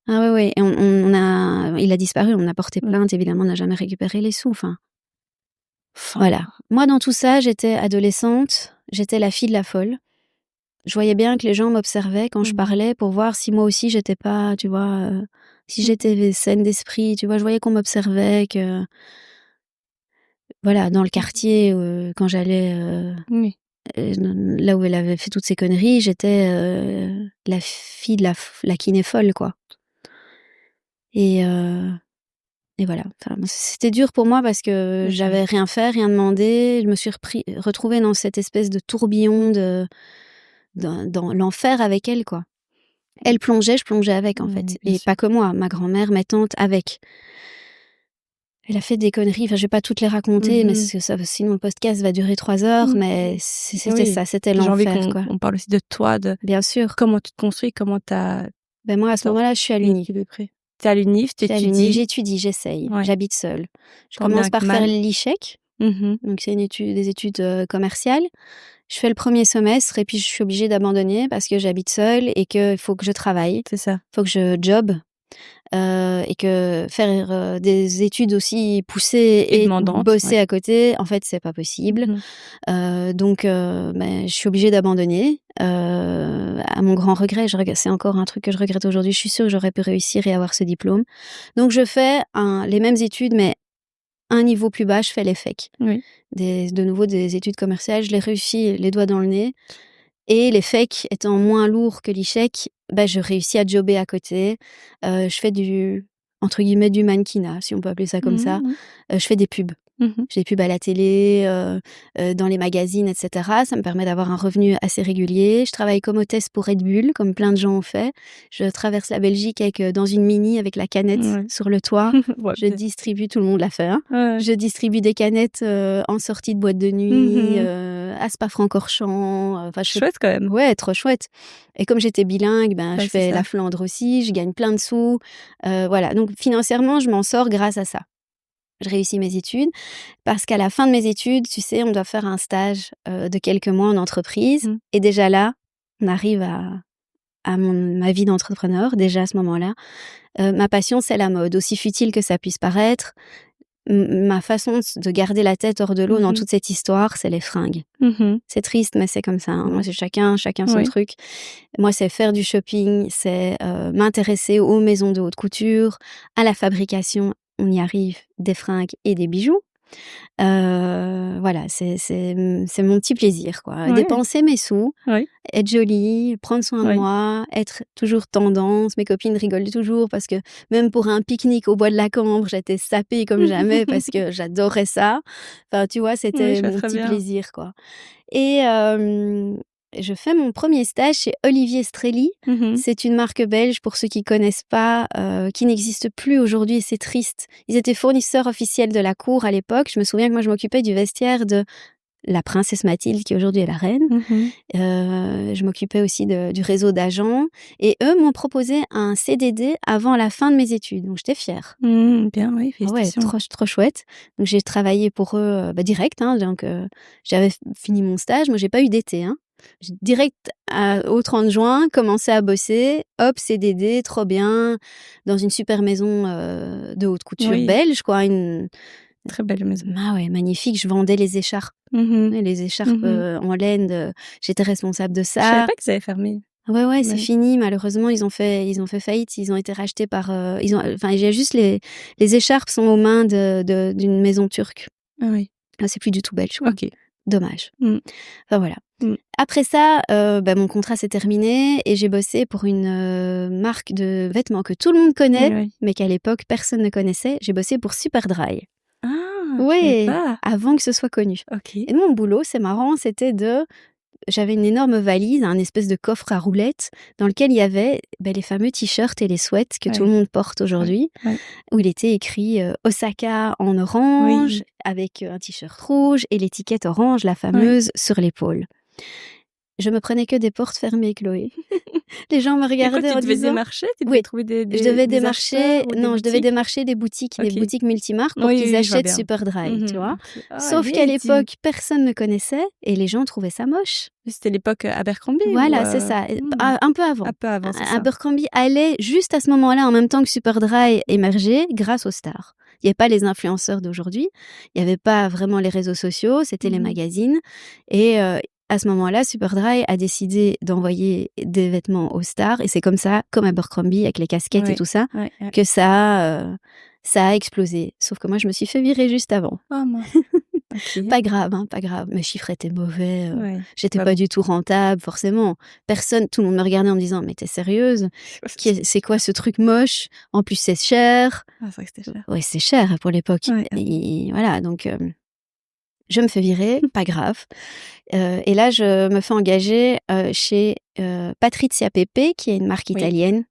Ah ouais, ouais. Et il a disparu, on a porté Mmh. plainte, évidemment, on n'a jamais récupéré les sous. Enfin, Enfin, voilà. Moi, dans tout ça, j'étais adolescente, j'étais la fille de la folle. Je voyais bien que les gens m'observaient quand je mmh. parlais pour voir si moi aussi j'étais pas, tu vois, si Mmh. j'étais saine d'esprit, tu vois? Je voyais qu'on m'observait, que voilà, dans le Mmh. quartier, quand j'allais, Oui. là où elle avait fait toutes ces conneries, j'étais, la fille de la kiné folle, quoi. Et voilà. Enfin, c'était dur pour moi parce que Mais j'avais rien fait, rien demandé. Je me suis retrouvée dans cette espèce de tourbillon dans l'enfer avec elle, quoi. Elle plongeait, je plongeais avec, en fait. bien Et sûr. pas que moi, ma grand-mère, mes tantes, avec. Elle a fait des conneries, enfin, je vais pas toutes les raconter, mais Mmh. sinon le podcast va durer 3 heures, Mmh. mais c'était Oui. ça, c'était Puis j'ai envie l'enfer, quoi. qu'on parle aussi de toi, de Bien sûr. comment tu te construis, comment tu as Ben moi, à ce moment-là, je suis à l'Uni. équilibré. Tu es à l'UNIF, tu Je suis à l'Uni, étudies. j'étudie, j'essaye, Ouais, j'habite seule. Je tant bien commence que par faire mal. l'ICHEC, Mmh. donc c'est des études, commerciales. Je fais le premier semestre et puis je suis obligée d'abandonner parce que j'habite seule et qu'il faut que je travaille. C'est ça. Il faut que je job, et que faire, des études aussi poussées Et et demandante, bosser ouais. à côté, en fait, c'est pas possible. Mmh. Donc je suis obligée d'abandonner, à mon grand regret. C'est encore un truc que je regrette aujourd'hui. Je suis sûre que j'aurais pu réussir et avoir ce diplôme. Donc je fais les mêmes études, mais un niveau plus bas, je fais l'EFEC. Oui. De nouveau des études commerciales. Je l'ai réussi les doigts dans le nez. Et l'EFEC étant moins lourd que l'ICHEC, bah, je réussis à jobber à côté. Je fais entre guillemets, «du mannequinat», si on peut appeler ça comme Mmh ça. mh. Je fais des pubs. Mmh. Je fais des pubs à la télé, dans les magazines et cetera. Ça me permet d'avoir un revenu assez régulier. Je travaille comme hôtesse pour Red Bull, comme plein de gens ont fait. Je traverse la Belgique dans une Mini avec la canette Ouais. sur le toit. Ouais, Je distribue, tout le monde l'a fait, hein. ouais. Je distribue des canettes, en sortie de boîte de nuit, Mmh. à Spa-Francorchamps, enfin je fais Chouette quand même. ouais, trop chouette. Et comme j'étais bilingue, ben, Bah, je c'est fais ça. la Flandre aussi, je gagne plein de sous, voilà. Donc financièrement, je m'en sors grâce à ça. Je réussis mes études parce qu'à la fin de mes études, tu sais, on doit faire un stage, de quelques mois en entreprise Mmh. et déjà là, on arrive à ma vie d'entrepreneur, déjà à ce moment-là. Ma passion, c'est la mode, aussi futile que ça puisse paraître. Ma façon de garder la tête hors de l'eau dans Mmh. toute cette histoire, c'est les fringues. Mmh. C'est triste, mais c'est comme ça, hein. Moi, c'est chacun son Oui. truc. Moi, c'est faire du shopping, c'est, m'intéresser aux maisons de haute couture, à la fabrication, on y arrive, des fringues et des bijoux. Voilà, c'est mon petit plaisir, quoi. Ouais. Dépenser mes sous, Oui. être jolie, prendre soin de Oui. moi, être toujours tendance. Mes copines rigolent toujours parce que même pour un pique-nique au bois de la Cambre, j'étais sapée comme jamais parce que j'adorais ça. Enfin, tu vois, Oui, c'était je vois mon très petit bien. plaisir, quoi. Et je fais mon premier stage chez Olivier Strelly. Mmh. C'est une marque belge, pour ceux qui connaissent pas, qui n'existe plus aujourd'hui et c'est triste. Ils étaient fournisseurs officiels de la cour à l'époque. Je me souviens que moi, je m'occupais du vestiaire de la princesse Mathilde, qui aujourd'hui est la reine. Mmh. Je m'occupais aussi du réseau d'agents et eux m'ont proposé un CDD avant la fin de mes études, donc j'étais fière. Bien, oui, Ah ouais, félicitations. trop chouette. Donc j'ai travaillé pour eux, direct, hein, donc j'avais fini mon stage. Moi, j'ai pas eu d'été, hein. J'ai direct au 30 juin, commencé à bosser. Hop, CDD, trop bien, dans une super maison, de haute couture Oui. belge, quoi, une Très belle maison. ah ouais, magnifique. Je vendais les écharpes. Mmh. Ouais, les écharpes, Mmh. en laine, j'étais responsable de Je savais ça. pas qu'ils avaient fermé. Ouais, c'est Ouais. fini. Malheureusement, ils ont fait faillite. Ils ont été rachetés par, j'ai juste les écharpes sont aux mains d'une maison turque. Ah oui. Ah, c'est plus du tout belge, quoi. OK. Dommage. Mmh. Enfin, voilà. Mmh. Après ça, mon contrat s'est terminé et j'ai bossé pour une, marque de vêtements que tout le monde connaît, Oui. mais qu'à l'époque personne ne connaissait. J'ai bossé pour Superdry. Ah! Je savais Ouais, pas. avant que ce soit connu. OK. Et mon boulot, c'est marrant, j'avais une énorme valise, un espèce de coffre à roulettes dans lequel il y avait, les fameux t-shirts et les sweats que tout Ouais. le monde porte aujourd'hui, Ouais. où il était écrit, Osaka en orange, Oui. avec, un t-shirt rouge et l'étiquette orange, la fameuse, sur l'épaule. Je me prenais que des portes fermées, Chloé. Les gens me Et quoi, regardaient tu en devais disant démarcher? Tu devais oui, trouver je devais des démarcher acheteurs ou des non, je devais boutiques? démarcher des boutiques OK. multimarques pour Oui, qu'ils oui, je vois achètent bien. Superdry, tu vois? OK. Ah, Sauf qu'à allez, tu l'époque, personne ne connaissait et les gens trouvaient ça moche. c'était l'époque Abercrombie ou Voilà, c'est ça. Un peu avant. un peu avant, c'est ça. Abercrombie allait juste à ce moment-là, en même temps que Superdry émergeait, grâce aux stars. Il y avait pas les influenceurs d'aujourd'hui, il y avait pas vraiment les réseaux sociaux, c'était les Mmh. magazines et à ce moment-là, Superdry a décidé d'envoyer des vêtements aux stars et c'est comme ça, comme Abercrombie avec les casquettes et Ouais. tout ça, Ouais. que ça a explosé. Sauf que moi, je me suis fait virer juste avant. Oh mince. OK. Pas grave, hein, pas grave. Mes chiffres étaient mauvais, Ouais. j'étais Bah pas bon. du tout rentable, forcément. Tout le monde me regardait en me disant: «Mais tu es sérieuse? C'est quoi ce truc moche? En plus, c'est cher». Ah, c'est vrai que c'était cher. Ouais, c'est cher pour l'époque Ouais. et voilà, donc je me fais virer, pas grave. Et là, je me fais engager, chez, Patrizia Pepe, qui est une marque Oui. italienne,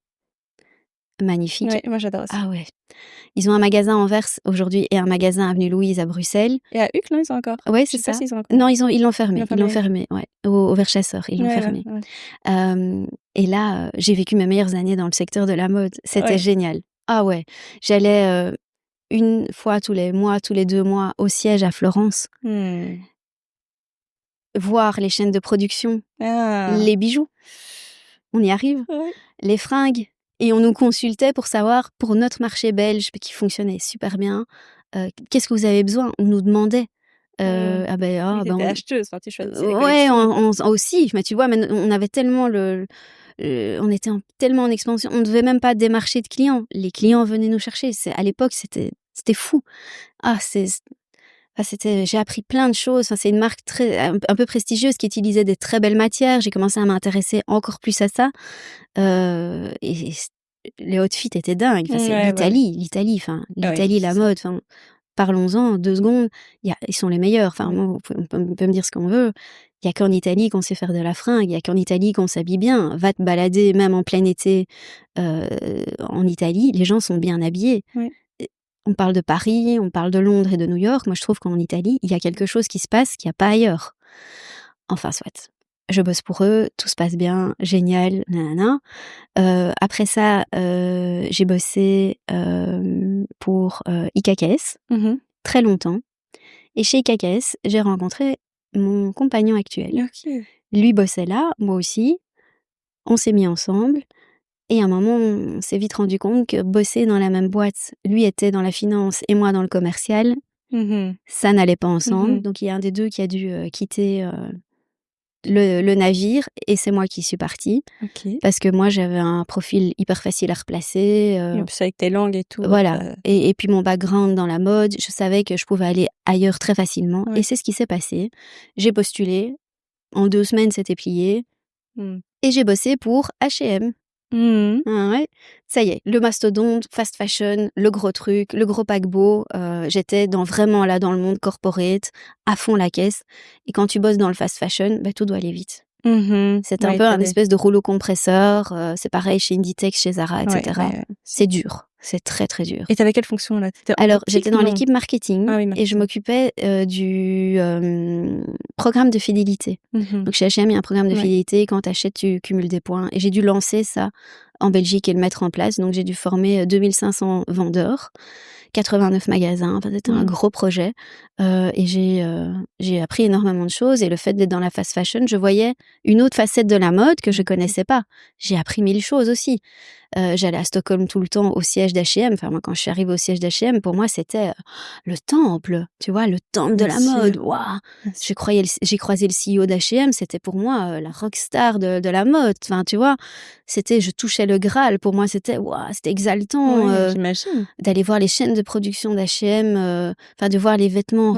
magnifique. Ouais, moi j'adore aussi. Ah ouais. Ils ont un magasin à Anvers aujourd'hui et un magasin avenue Louise à Bruxelles. Et à Uccle, non, ils ont encore? Ouais, Je c'est sais pas ça. s'ils ont encore. Non, ils l'ont fermé. Ils l'ont OK. fermé, ouais, au Verchasseur, ils l'ont Ouais, fermé. ouais. Et là, j'ai vécu mes meilleures années dans le secteur de la mode. C'était Ouais. génial. Ah ouais, j'allais, 1 fois tous les mois, tous les 2 mois au siège à Florence, Mmh. voir les chaînes de production, Ah! les bijoux, on y arrive, Ouais. les fringues et on nous consultait pour savoir, pour notre marché belge qui fonctionnait super bien, «Qu'est-ce que vous avez besoin?» On nous demandait. Mmh. Oui, tu étais On acheteuse, enfin tu choisissais les ouais, collections. on aussi, mais tu vois, on avait tellement on était tellement en expansion, on ne devait même pas démarcher de clients. Les clients venaient nous chercher. À l'époque, c'était fou. Ah, j'ai appris plein de choses. Enfin, c'est une marque un peu prestigieuse qui utilisait des très belles matières. J'ai commencé à m'intéresser encore plus à ça. Les outfits étaient dingues. Enfin, c'est Ouais, bah oui. Ah oui, l'Italie, la c'est ça. mode. Enfin, parlons-en 2 secondes. Ils sont les meilleurs. Enfin, Ouais. moi, on peut me dire ce qu'on veut. Il y a qu'en Italie qu'on sait faire de la fringue. Il y a qu'en Italie qu'on s'habille bien. Va te balader, même en plein été, en Italie, les gens sont bien habillés. Ouais. Et on parle de Paris, on parle de Londres et de New York. Moi, je trouve qu'en Italie, il y a quelque chose qui se passe qu'il y a pas ailleurs. Enfin, soit. Je bosse pour eux, tout se passe bien, génial, nanana. Après ça, j'ai bossé, pour, IKKS, Mmh. très longtemps et chez IKKS, j'ai rencontré mon compagnon actuel. OK. Lui bossait là, moi aussi, on s'est mis ensemble et à un moment, on s'est vite rendu compte que bosser dans la même boîte, lui était dans la finance et moi dans le commercial, Mmh mh. ça n'allait pas ensemble. Mmh. Donc il y a un des 2 qui a dû, quitter, le navire et c'est moi qui suis partie. Ok. Parce que moi, j'avais un profil hyper facile à replacer. Et en plus, avec tes langues et tout. Voilà. Et puis mon background dans la mode, je savais que je pouvais aller ailleurs très facilement. Ouais. Et c'est ce qui s'est passé. J'ai postulé. En 2 semaines, c'était plié. Et j'ai bossé pour H&M. Ouais. Ça y est, le mastodonte, fast fashion, le gros truc, le gros paquebot. J'étais vraiment là dans le monde corporate, à fond la caisse. Et quand tu bosses dans le fast fashion, tout doit aller vite. C'est un peu un espèce de rouleau compresseur. C'est pareil chez Inditex, chez Zara, etc. Ouais. C'est dur. C'est très, très dur. Et t'avais quelle fonction là? Alors, j'étais dans l'équipe marketing, marketing et je m'occupais du programme de fidélité. Donc, chez H&M, il y a un programme de fidélité. Quand tu achètes, tu cumules des points. Et j'ai dû lancer ça en Belgique et le mettre en place. Donc, j'ai dû former 2500 vendeurs, 89 magasins. Enfin, c'était un gros projet. Et j'ai appris énormément de choses. Et le fait d'être dans la fast fashion, je voyais une autre facette de la mode que je connaissais pas. J'ai appris 1000 choses aussi. J'allais à Stockholm tout le temps au siège d'H&M. Enfin, moi, quand je suis arrivée au siège d'H&M, pour moi, c'était le temple, tu vois, le temple de la mode. Waouh! J'ai croisé le CEO d'H&M, c'était pour moi la rockstar de la mode. Enfin, tu vois, je touchais le Graal. Pour moi, c'était exaltant. J'imagine. D'aller voir les chaînes de production d'H&M, de voir les vêtements,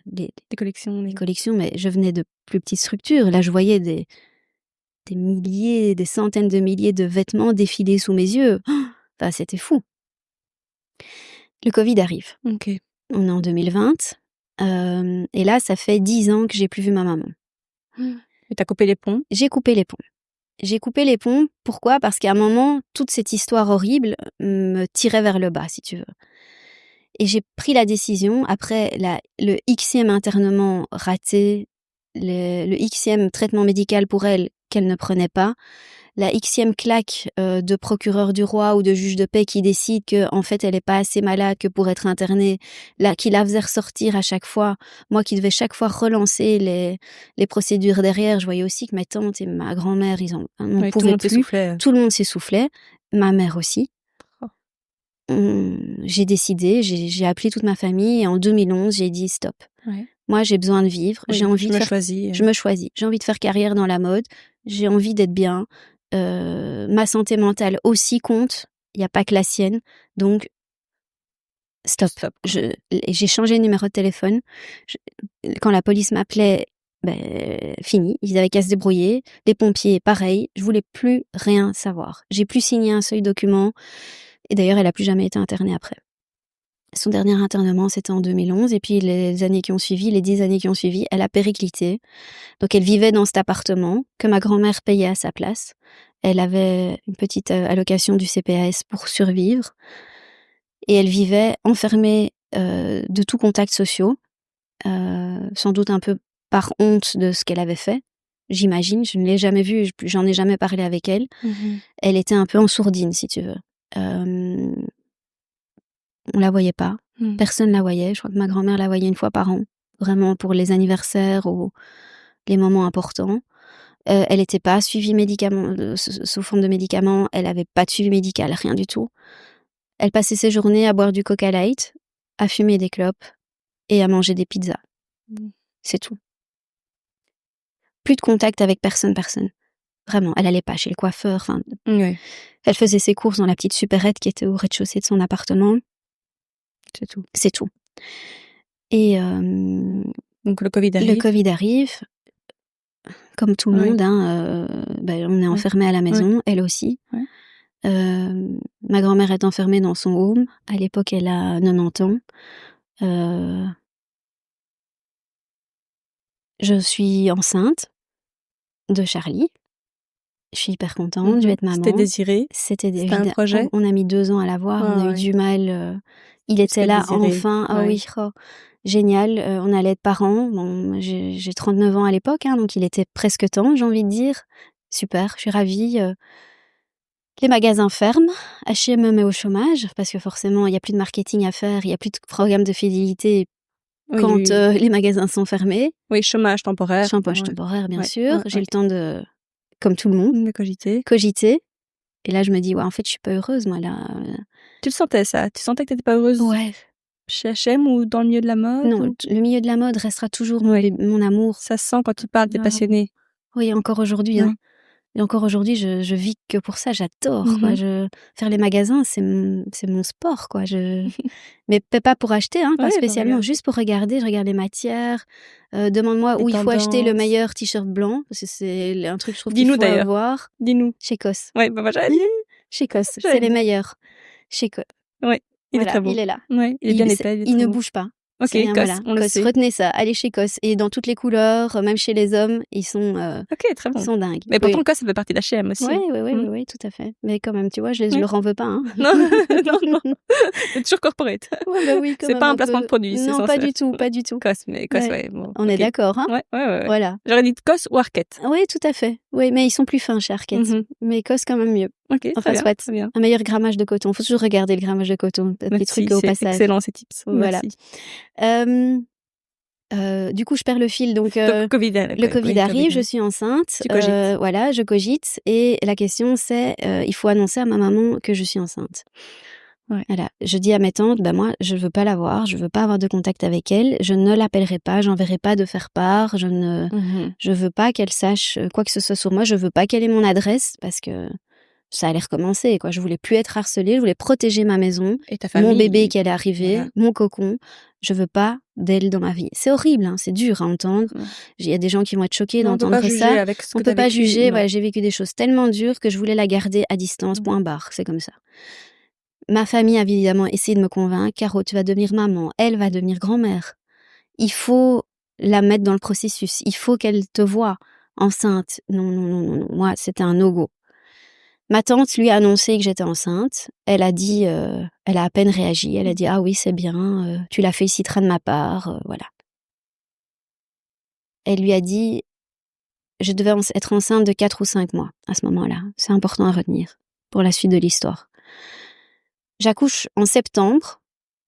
des collections. Les collections, mais je venais de plus petites structures. Là, je voyais des milliers, des centaines de milliers de vêtements défiler sous mes yeux. Enfin, c'était fou. Le Covid arrive. Ok. On est en 2020. Et là, ça fait 10 ans que j'ai plus vu ma maman. Et t'as coupé les ponts? J'ai coupé les ponts. Pourquoi? Parce qu'à un moment, toute cette histoire horrible me tirait vers le bas, si tu veux. Et j'ai pris la décision, après le Xème internement raté, le Xème traitement médical pour elle qu'elle ne prenait pas, la Xème claque de procureur du roi ou de juge de paix qui décide que en fait elle est pas assez malade que pour être internée, qui la faisait ressortir à chaque fois, moi qui devais chaque fois relancer les procédures derrière. Je voyais aussi que ma tante et ma grand-mère on pouvait plus, tout le monde s'essoufflait, ma mère aussi. J'ai décidé, j'ai appelé toute ma famille et en 2011 j'ai dit stop. Moi j'ai besoin de vivre, j'ai envie je me choisis, j'ai envie de faire carrière dans la mode, j'ai envie d'être bien. Ma santé mentale aussi compte, il n'y a pas que la sienne, donc stop. J'ai changé de numéro de téléphone. Quand la police m'appelait, fini, ils avaient qu'à se débrouiller. Les pompiers, pareil, je voulais plus rien savoir. J'ai plus signé un seul document, et d'ailleurs elle a plus jamais été internée après. Son dernier internement, c'était en 2011, et puis les 10 années qui ont suivi, elle a périclité. Donc elle vivait dans cet appartement que ma grand-mère payait à sa place. Elle avait une petite allocation du CPAS pour survivre. Et elle vivait enfermée de tout contact social, sans doute un peu par honte de ce qu'elle avait fait. J'imagine, je ne l'ai jamais vue, j'en ai jamais parlé avec elle. Elle était un peu en sourdine, si tu veux. On la voyait pas, personne la voyait. Je crois que ma grand-mère la voyait une fois par an, vraiment pour les anniversaires ou les moments importants. Elle n'était pas suivie sous forme de médicaments, elle avait pas de suivi médical, rien du tout. Elle passait ses journées à boire du Coca Light, à fumer des clopes et à manger des pizzas. C'est tout. Plus de contact avec personne. Vraiment, elle allait pas chez le coiffeur. Elle faisait ses courses dans la petite supérette qui était au rez-de-chaussée de son appartement. C'est tout. Et donc le Covid arrive. Comme tout le monde, on est enfermé à la maison, elle aussi. Ma grand-mère est enfermée dans son home. À l'époque, elle a 90 ans. Je suis enceinte de Charlie. Je suis hyper contente, je vais être maman. C'était désiré? C'était un projet? On a mis 2 ans à l'avoir, on a eu du mal. Il était là, désiré. Enfin. Ah oui, génial. On allait être parents. Bon, j'ai 39 ans à l'époque, donc il était presque temps, j'ai envie de dire. Super, je suis ravie. Les magasins ferment, H&M me met au chômage, parce que forcément, il n'y a plus de marketing à faire, il n'y a plus de programme de fidélité quand les magasins sont fermés. Oui, chômage temporaire. Chômage temporaire, bien sûr. J'ai le temps de, comme tout le monde, de cogiter. Et là, je me dis, en fait, je suis pas heureuse, moi, là. Tu le sentais, ça? Tu sentais que t'étais pas heureuse? Ouais. Chez H&M ou dans le milieu de la mode? Non, le milieu de la mode restera toujours mon amour. Ça se sent quand tu parles, t'es passionnée. Oui, encore aujourd'hui, hein. Ouais. Et encore aujourd'hui, je vis que pour ça, j'adore, quoi. Faire les magasins, c'est mon sport, quoi. Mais pas pour acheter, hein, pas Ouais, bah, spécialement, regarder. juste pour regarder. Je regarde les matières. Demande-moi Les où il faut acheter le tendances. meilleur t-shirt blanc, parce que c'est un truc, je trouve qu'il Dis-nous faut d'ailleurs. avoir. Dis-nous. Chez COS. Ouais, bah, j'allais dire. Chez COS, c'est J'allais les dire. meilleurs. Chez COS. Ouais, il est Voilà, très beau. il est là. Ouais, il est bien épais, il est Il très ne beau. bouge pas. OK, C'est rien, COS, voilà. on le COS, sait. retenez ça. Allez chez COS. Et dans toutes les couleurs, même chez les hommes, ils sont OK, très bon. dingues. Mais pourtant, Oui. le COS, ça fait partie d'H&M aussi, Ouais, hein. ouais, ouais, Mmh. ouais, ouais, tout à fait. Mais quand même, tu vois, je Oui. leur en veux pas, hein. Non, non. C'est toujours corporate. Ouais, bah oui, quand C'est même, pas un on placement peut de produit, c'est non, censé pas du être tout, pas du tout. COS, mais COS, Ouais. ouais, bon, On est OK. d'accord, hein? Ouais. Voilà. J'aurais dit COS ou Arket. Oui, tout à fait. Oui, mais ils sont plus fins chez Arket. Mais COS quand même mieux. OK, très Enfin, bien, soit. très bien. Un meilleur grammage de coton. Faut toujours regarder le grammage de coton. Petit Merci, truc au c'est passage. excellent ces tips. Voilà. Merci. Du coup, je perds le fil. Donc, Donc Covid, le Covid arrive, je suis enceinte. Tu cogites. Voilà, je cogite. Et la question, c'est, il faut annoncer à ma maman que je suis enceinte. Ouais. Voilà. Je dis à mes tantes, moi, je veux pas la voir, je veux pas avoir de contact avec elle, je ne l'appellerai pas, j'enverrai pas de faire part, je veux pas qu'elle sache quoi que ce soit sur moi, je veux pas qu'elle ait mon adresse parce que ça allait recommencer, quoi. Je voulais plus être harcelée, je voulais protéger ma maison, Et ta famille. mon bébé qui allait arriver, voilà. mon cocon. Je veux pas d'elle dans ma vie. C'est horrible, hein, c'est dur à entendre. Ouais. Il y a des gens qui vont être choqués Non, on peut d'entendre pas juger ça. avec ce On que peut t'as pas vécu, juger. non. Voilà, j'ai vécu des choses tellement dures que je voulais la garder à distance, point barre. C'est comme ça. Ma famille a évidemment essayé de me convaincre. Caro, tu vas devenir maman. Elle va devenir grand-mère. Il faut la mettre dans le processus. Il faut qu'elle te voie enceinte. Non. Moi, c'était un no-go. Ma tante lui a annoncé que j'étais enceinte. Elle a dit, elle a à peine réagi. Elle a dit, ah oui, c'est bien, tu la féliciteras de ma part, voilà. Elle lui a dit, je devais être enceinte de 4 ou 5 mois à ce moment-là. C'est important à retenir pour la suite de l'histoire. J'accouche en septembre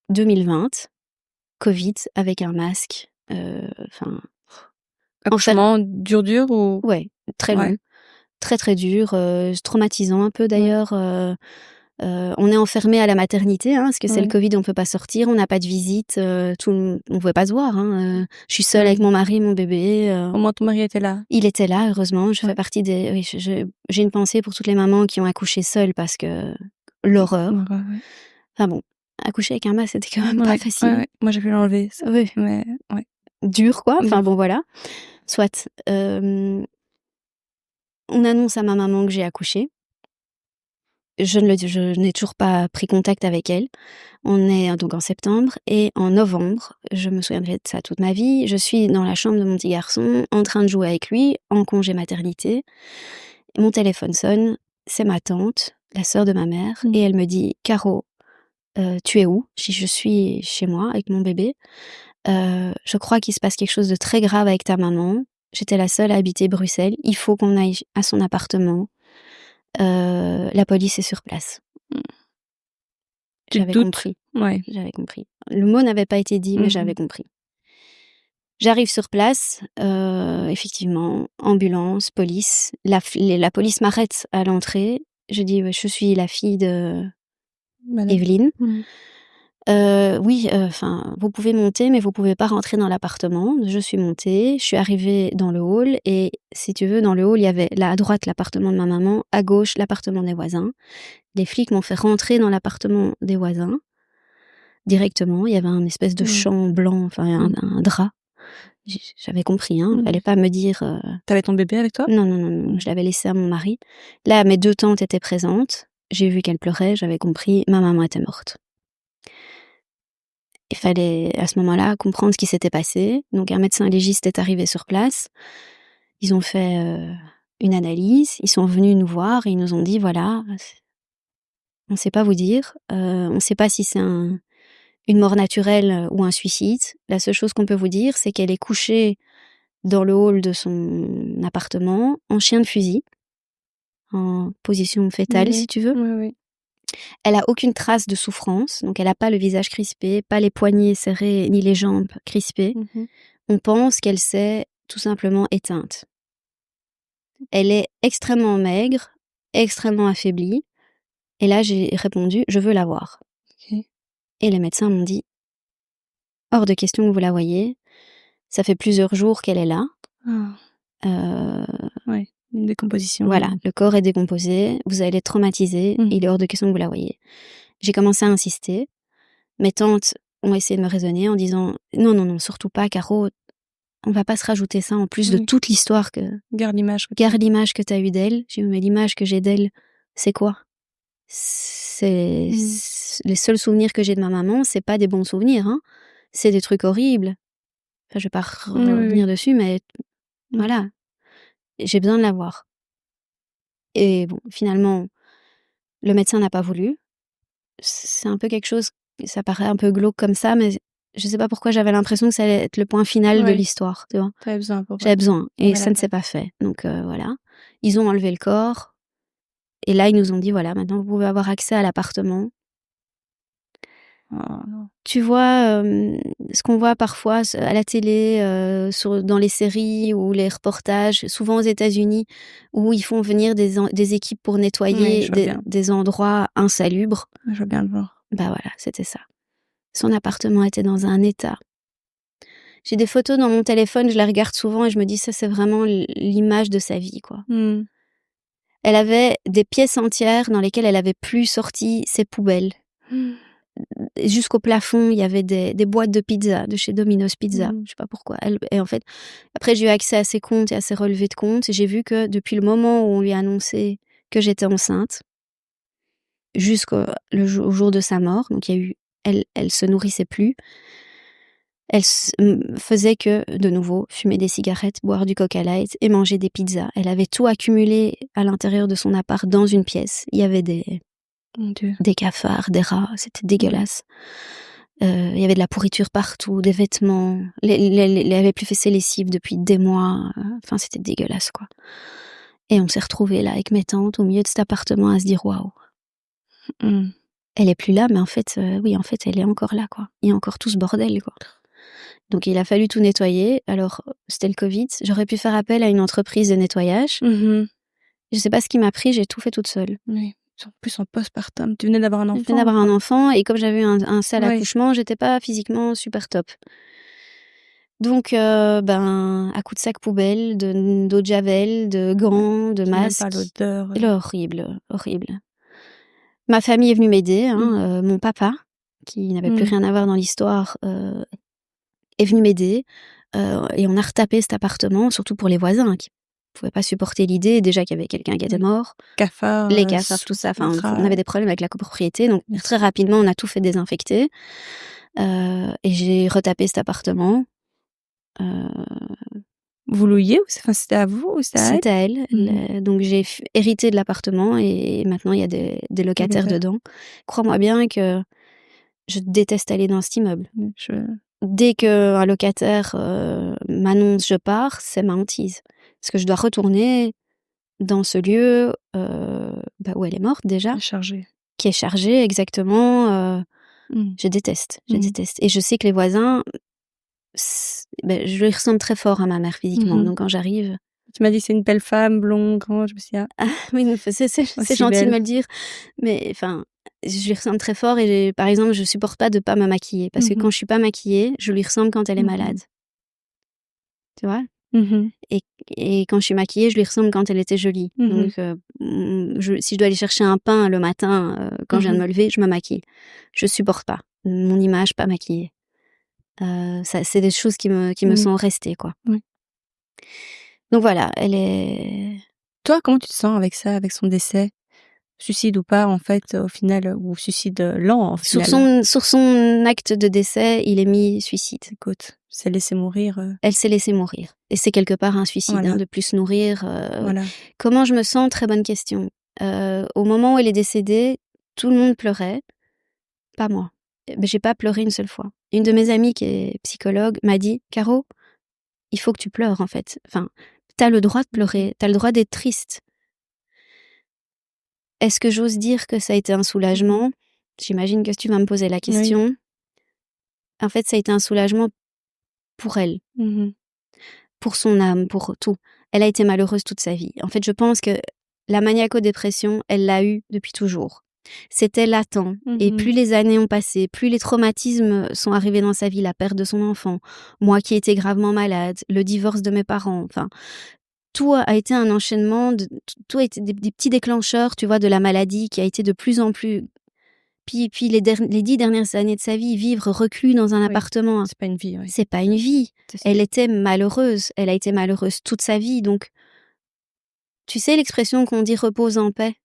2020, Covid, avec un masque, Accouchement dur ou. Ouais, très long. Ouais. Très, très dur, traumatisant un peu d'ailleurs. On est enfermé à la maternité, hein, parce que c'est le Covid, on peut pas sortir, on n'a pas de visite, on pouvait pas se voir. Hein, je suis seule avec mon mari, mon bébé. Au moins ton mari était là. Il était là, heureusement. Je fais partie des. Oui, j'ai une pensée pour toutes les mamans qui ont accouché seules parce que l'horreur. Ouais. Enfin bon, accoucher avec un masque, c'était quand même pas facile. Ouais. Moi j'ai pu l'enlever. Ça. Oui. Mais ouais. Dur quoi. Enfin bon voilà. Soit. On annonce à ma maman que j'ai accouché. Je n'ai toujours pas pris contact avec elle. On est donc en septembre et en novembre, je me souviendrai de ça toute ma vie, je suis dans la chambre de mon petit garçon, en train de jouer avec lui, en congé maternité. Mon téléphone sonne, c'est ma tante, la sœur de ma mère, et elle me dit « Caro, tu es où ?» Je suis chez moi avec mon bébé. Je crois qu'il se passe quelque chose de très grave avec ta maman. J'étais la seule à habiter Bruxelles. Il faut qu'on aille à son appartement. La police est sur place. J'avais compris. Ouais. J'avais compris. Le mot n'avait pas été dit, mais j'avais compris. J'arrive sur place, effectivement, ambulance, police. La police m'arrête à l'entrée. Je dis, je suis la fille de Evelyne. Oui, vous pouvez monter, mais vous pouvez pas rentrer dans l'appartement. Je suis montée, je suis arrivée dans le hall et si tu veux, dans le hall, il y avait là à droite l'appartement de ma maman, à gauche l'appartement des voisins. Les flics m'ont fait rentrer dans l'appartement des voisins directement. Il y avait un espèce de champ blanc, un drap. J'avais compris, hein. Fallait pas me dire. T'avais ton bébé avec toi ? Non. Je l'avais laissé à mon mari. Là, mes 2 tantes étaient présentes. J'ai vu qu'elles pleuraient. J'avais compris. Ma maman était morte. Il fallait, à ce moment-là, comprendre ce qui s'était passé. Donc, un médecin légiste est arrivé sur place. Ils ont fait une analyse. Ils sont venus nous voir et ils nous ont dit, voilà, on ne sait pas vous dire. On ne sait pas si c'est une mort naturelle ou un suicide. La seule chose qu'on peut vous dire, c'est qu'elle est couchée dans le hall de son appartement, en chien de fusil, en position fétale, si tu veux. Oui. Elle a aucune trace de souffrance, donc elle n'a pas le visage crispé, pas les poignets serrés, ni les jambes crispées. On pense qu'elle s'est tout simplement éteinte. Elle est extrêmement maigre, extrêmement affaiblie. Et là, j'ai répondu, je veux la voir. Et les médecins m'ont dit, hors de question que vous la voyez. Ça fait plusieurs jours qu'elle est là. Ouais, une décomposition. Voilà, le corps est décomposé, vous allez être traumatisé, il est hors de question que vous la voyez. J'ai commencé à insister. Mes tantes ont essayé de me raisonner en disant « Non, surtout pas, Caro, on va pas se rajouter ça en plus de toute l'histoire que... Garde l'image que tu as eue d'elle. » J'ai dit « Mais l'image que j'ai d'elle, c'est quoi ? C'est les seuls souvenirs que j'ai de ma maman, c'est pas des bons souvenirs, hein. C'est des trucs horribles. Enfin, je vais pas revenir dessus, mais voilà, j'ai besoin de la voir. » Et bon, finalement, le médecin n'a pas voulu. C'est un peu quelque chose, ça paraît un peu glauque comme ça, mais je sais pas pourquoi j'avais l'impression que ça allait être le point final de l'histoire, tu vois. T'avais besoin pour J'avais besoin, et ça ne s'est pas fait. Donc voilà, ils ont enlevé le corps, et là ils nous ont dit voilà, maintenant vous pouvez avoir accès à l'appartement. Oh, non. Tu vois, ce qu'on voit parfois à la télé, dans les séries ou les reportages, souvent aux États-Unis, où ils font venir des équipes pour nettoyer des endroits insalubres. Je veux bien le voir. Bah voilà, c'était ça. Son appartement était dans un état. J'ai des photos dans mon téléphone, je les regarde souvent et je me dis ça c'est vraiment l'image de sa vie, quoi. Elle avait des pièces entières dans lesquelles elle avait plus sorti ses poubelles. Jusqu'au plafond, il y avait des boîtes de pizza de chez Domino's Pizza. Je sais pas pourquoi. Et en fait, après j'ai eu accès à ses comptes et à ses relevés de compte et j'ai vu que depuis le moment où on lui a annoncé que j'étais enceinte jusqu'au jour de sa mort, donc il y a eu, elle se nourrissait plus. Elle faisait que, de nouveau, fumer des cigarettes, boire du Coca Light et manger des pizzas. Elle avait tout accumulé à l'intérieur de son appart dans une pièce. Il y avait des cafards, des rats, c'était dégueulasse. Il y avait de la pourriture partout, des vêtements. Elle avait plus fait ses lessives depuis des mois. Enfin, c'était dégueulasse, quoi. Et on s'est retrouvés là avec mes tantes au milieu de cet appartement à se dire waouh. Elle est plus là, mais en fait, oui, en fait, elle est encore là, quoi. Il y a encore tout ce bordel, quoi. Donc il a fallu tout nettoyer. Alors c'était le Covid. J'aurais pu faire appel à une entreprise de nettoyage. Je sais pas ce qui m'a pris. J'ai tout fait toute seule. Oui. En plus en postpartum, tu venais d'avoir un enfant. Je venais d'avoir un enfant et comme j'avais eu un sale accouchement, j'étais pas physiquement super top. Donc à coup de sac poubelle, d'eau de javel, de gants, de masques. Même pas l'odeur. Horrible. Ma famille est venue m'aider. Mon papa, qui n'avait plus rien à voir dans l'histoire, est venu m'aider. Et on a retapé cet appartement, surtout pour les voisins qui pouvaient pas supporter l'idée déjà qu'il y avait quelqu'un qui était mort. Les cafards, tout ça. Enfin, on avait des problèmes avec la copropriété, donc très rapidement on a tout fait désinfecter. Et j'ai retapé cet appartement. Vous louiez ou c'était à vous ou c'était à elle. Donc j'ai hérité de l'appartement et maintenant il y a des locataires dedans. Crois-moi bien que je déteste aller dans cet immeuble. Dès qu'un locataire m'annonce je pars, c'est ma hantise. Parce que je dois retourner dans ce lieu où elle est morte déjà. Qui est chargé, exactement. Je déteste. Et je sais que les voisins, je lui ressemble très fort à ma mère physiquement. Donc quand j'arrive... Tu m'as dit c'est une belle femme, blonde, grande, je me suis dit... Ah, oui, c'est gentil de me le dire. Mais enfin... Je lui ressemble très fort et par exemple je supporte pas de pas me maquiller parce que quand je suis pas maquillée je lui ressemble quand elle est malade, tu vois. Et quand je suis maquillée je lui ressemble quand elle était jolie. Donc si je dois aller chercher un pain le matin quand je viens de me lever, je me maquille. Je supporte pas mon image pas maquillée. Ça, c'est des choses qui me sont restées, quoi. Donc voilà, elle est... Toi, comment tu te sens avec ça, avec son décès? Suicide ou pas, en fait, au final, ou suicide lent, en final. Sur son acte de décès, il est mis suicide. Écoute, s'est laissé mourir. Elle s'est laissée mourir. Et c'est quelque part un suicide, de plus nourrir. Comment je me sens? Très bonne question. Au moment où elle est décédée, tout le monde pleurait. Pas moi. Mais j'ai pas pleuré une seule fois. Une de mes amies qui est psychologue m'a dit « Caro, il faut que tu pleures, en fait. Enfin, t'as le droit de pleurer, t'as le droit d'être triste. » Est-ce que j'ose dire que ça a été un soulagement? J'imagine que tu vas me poser la question. En fait, ça a été un soulagement pour elle. Pour son âme, pour tout. Elle a été malheureuse toute sa vie. En fait, je pense que la maniaco-dépression, elle l'a eue depuis toujours. C'était latent. Et plus les années ont passé, plus les traumatismes sont arrivés dans sa vie, la perte de son enfant, moi qui étais gravement malade, le divorce de mes parents, enfin... tout a été un enchaînement, tout a été des petits déclencheurs, tu vois, de la maladie qui a été de plus en plus... Puis les 10 dernières années de sa vie, vivre reclus dans un appartement, c'est pas une vie. C'est pas une vie. Elle était malheureuse. Elle a été malheureuse toute sa vie. Donc, tu sais, l'expression qu'on dit repose en paix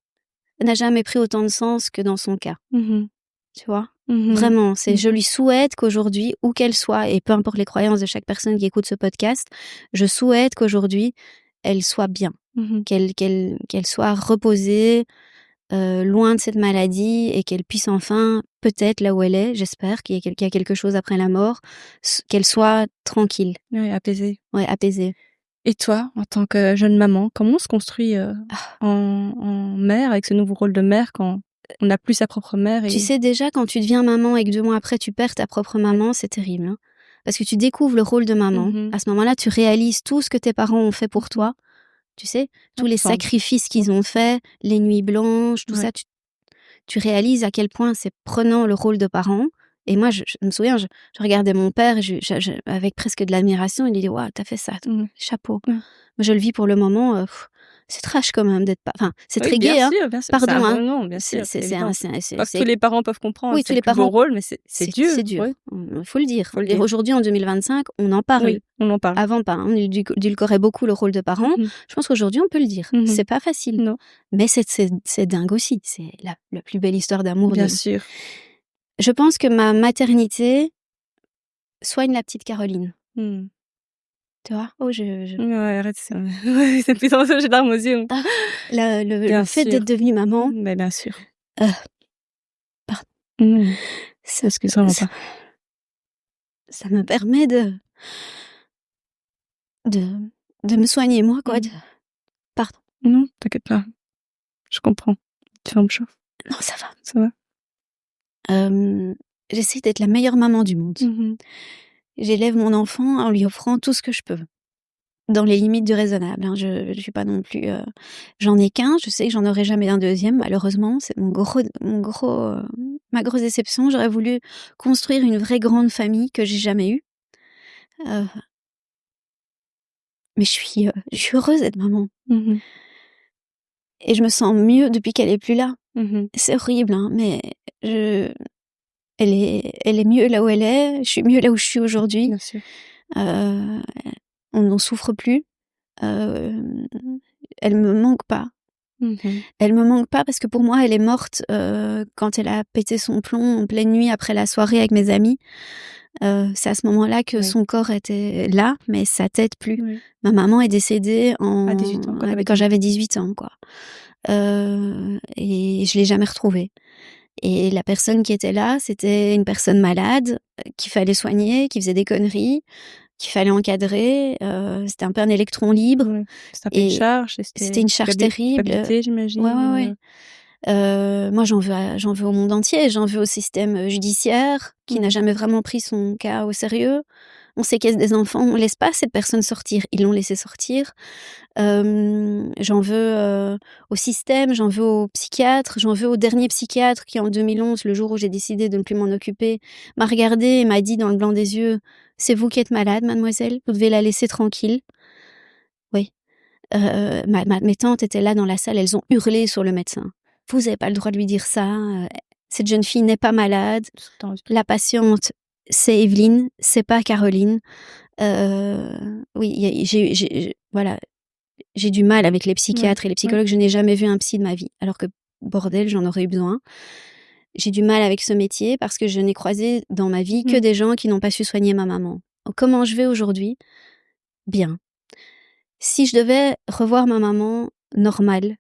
n'a jamais pris autant de sens que dans son cas. Tu vois? Vraiment, je lui souhaite qu'aujourd'hui, où qu'elle soit, et peu importe les croyances de chaque personne qui écoute ce podcast, je souhaite qu'aujourd'hui, elle soit bien, qu'elle soit reposée, loin de cette maladie, et qu'elle puisse enfin, peut-être là où elle est, j'espère qu'il y a quelque chose après la mort, qu'elle soit tranquille. Oui, apaisée. Ouais, apaisée. Et toi, en tant que jeune maman, comment on se construit en mère, avec ce nouveau rôle de mère, quand on n'a plus sa propre mère Tu sais, déjà, quand tu deviens maman et que 2 mois après, tu perds ta propre maman, c'est terrible. Hein, parce que tu découvres le rôle de maman. À ce moment-là, tu réalises tout ce que tes parents ont fait pour toi. Tu sais, tous les sacrifices qu'ils ont faits, les nuits blanches, tout ça. Tu réalises à quel point c'est prenant le rôle de parent. Et moi, je me souviens, je regardais mon père et avec presque de l'admiration. Il dit « Waouh, t'as fait ça, chapeau ». Je le vis pour le moment... c'est trash quand même d'être... Enfin, c'est très gai, hein. Bien sûr. Pardon, hein. Non, bien sûr. Pas que tous c'est... les parents peuvent comprendre. Oui, c'est tous les le plus beau parents... rôle, mais c'est dur. C'est dur. Il faut le dire. Faut le dire. Aujourd'hui, en 2025, on en parle. Oui, on en parle. Avant, pas. On édulcorait beaucoup le rôle de parent. Je pense qu'aujourd'hui, on peut le dire. C'est pas facile. Non. Mais c'est dingue aussi. C'est la plus belle histoire d'amour. Bien sûr. Je pense que ma maternité soigne la petite Caroline. Tu vois? Oh, Ouais, arrête, c'est plus en j'ai larmes aux yeux. Le fait d'être devenue maman... Mais bien sûr. Pardon. Excuse-moi pas. Ça me permet de me soigner, moi, quoi. Pardon. Non, t'inquiète pas. Je comprends. Tu vas me chauffer. Non, ça va. Ça va. J'essaie d'être la meilleure maman du monde. J'élève mon enfant en lui offrant tout ce que je peux, dans les limites du raisonnable. Hein. Je suis pas non plus... J'en ai qu'un, je sais que j'en aurai jamais un deuxième, malheureusement. C'est ma grosse déception. J'aurais voulu construire une vraie grande famille que j'ai jamais eue. Mais je suis heureuse d'être maman. Et je me sens mieux depuis qu'elle est plus là. C'est horrible, hein, mais elle est mieux là où elle est. Je suis mieux là où je suis aujourd'hui. Bien sûr. On n'en souffre plus. Elle me manque pas. Elle me manque pas parce que pour moi, elle est morte quand elle a pété son plomb en pleine nuit après la soirée avec mes amis. C'est à ce moment-là que son corps était là, mais sa tête plus. Ma maman est décédée à 18 ans, quand j'avais 18 ans, quoi. Et je l'ai jamais retrouvée. Et la personne qui était là, c'était une personne malade qu'il fallait soigner, qui faisait des conneries, qu'il fallait encadrer. C'était un peu un électron libre. C'était une charge. C'était une charge terrible. J'imagine. Ouais. Moi, j'en veux au monde entier. J'en veux au système judiciaire qui n'a jamais vraiment pris son cas au sérieux. On séquestre des enfants, on laisse pas cette personne sortir. Ils l'ont laissé sortir. J'en veux au système, j'en veux au psychiatre, j'en veux au dernier psychiatre qui, en 2011, le jour où j'ai décidé de ne plus m'en occuper, m'a regardé et m'a dit dans le blanc des yeux « C'est vous qui êtes malade, mademoiselle, vous devez la laisser tranquille. » Oui. Mes tantes étaient là dans la salle, elles ont hurlé sur le médecin. « Vous n'avez pas le droit de lui dire ça. Cette jeune fille n'est pas malade. La patiente, c'est Evelyne, c'est pas Caroline. » Oui, voilà. J'ai du mal avec les psychiatres et les psychologues. Je n'ai jamais vu un psy de ma vie. Alors que, bordel, j'en aurais eu besoin. J'ai du mal avec ce métier parce que je n'ai croisé dans ma vie que des gens qui n'ont pas su soigner ma maman. Donc, comment je vais aujourd'hui? Bien. Si je devais revoir ma maman normale,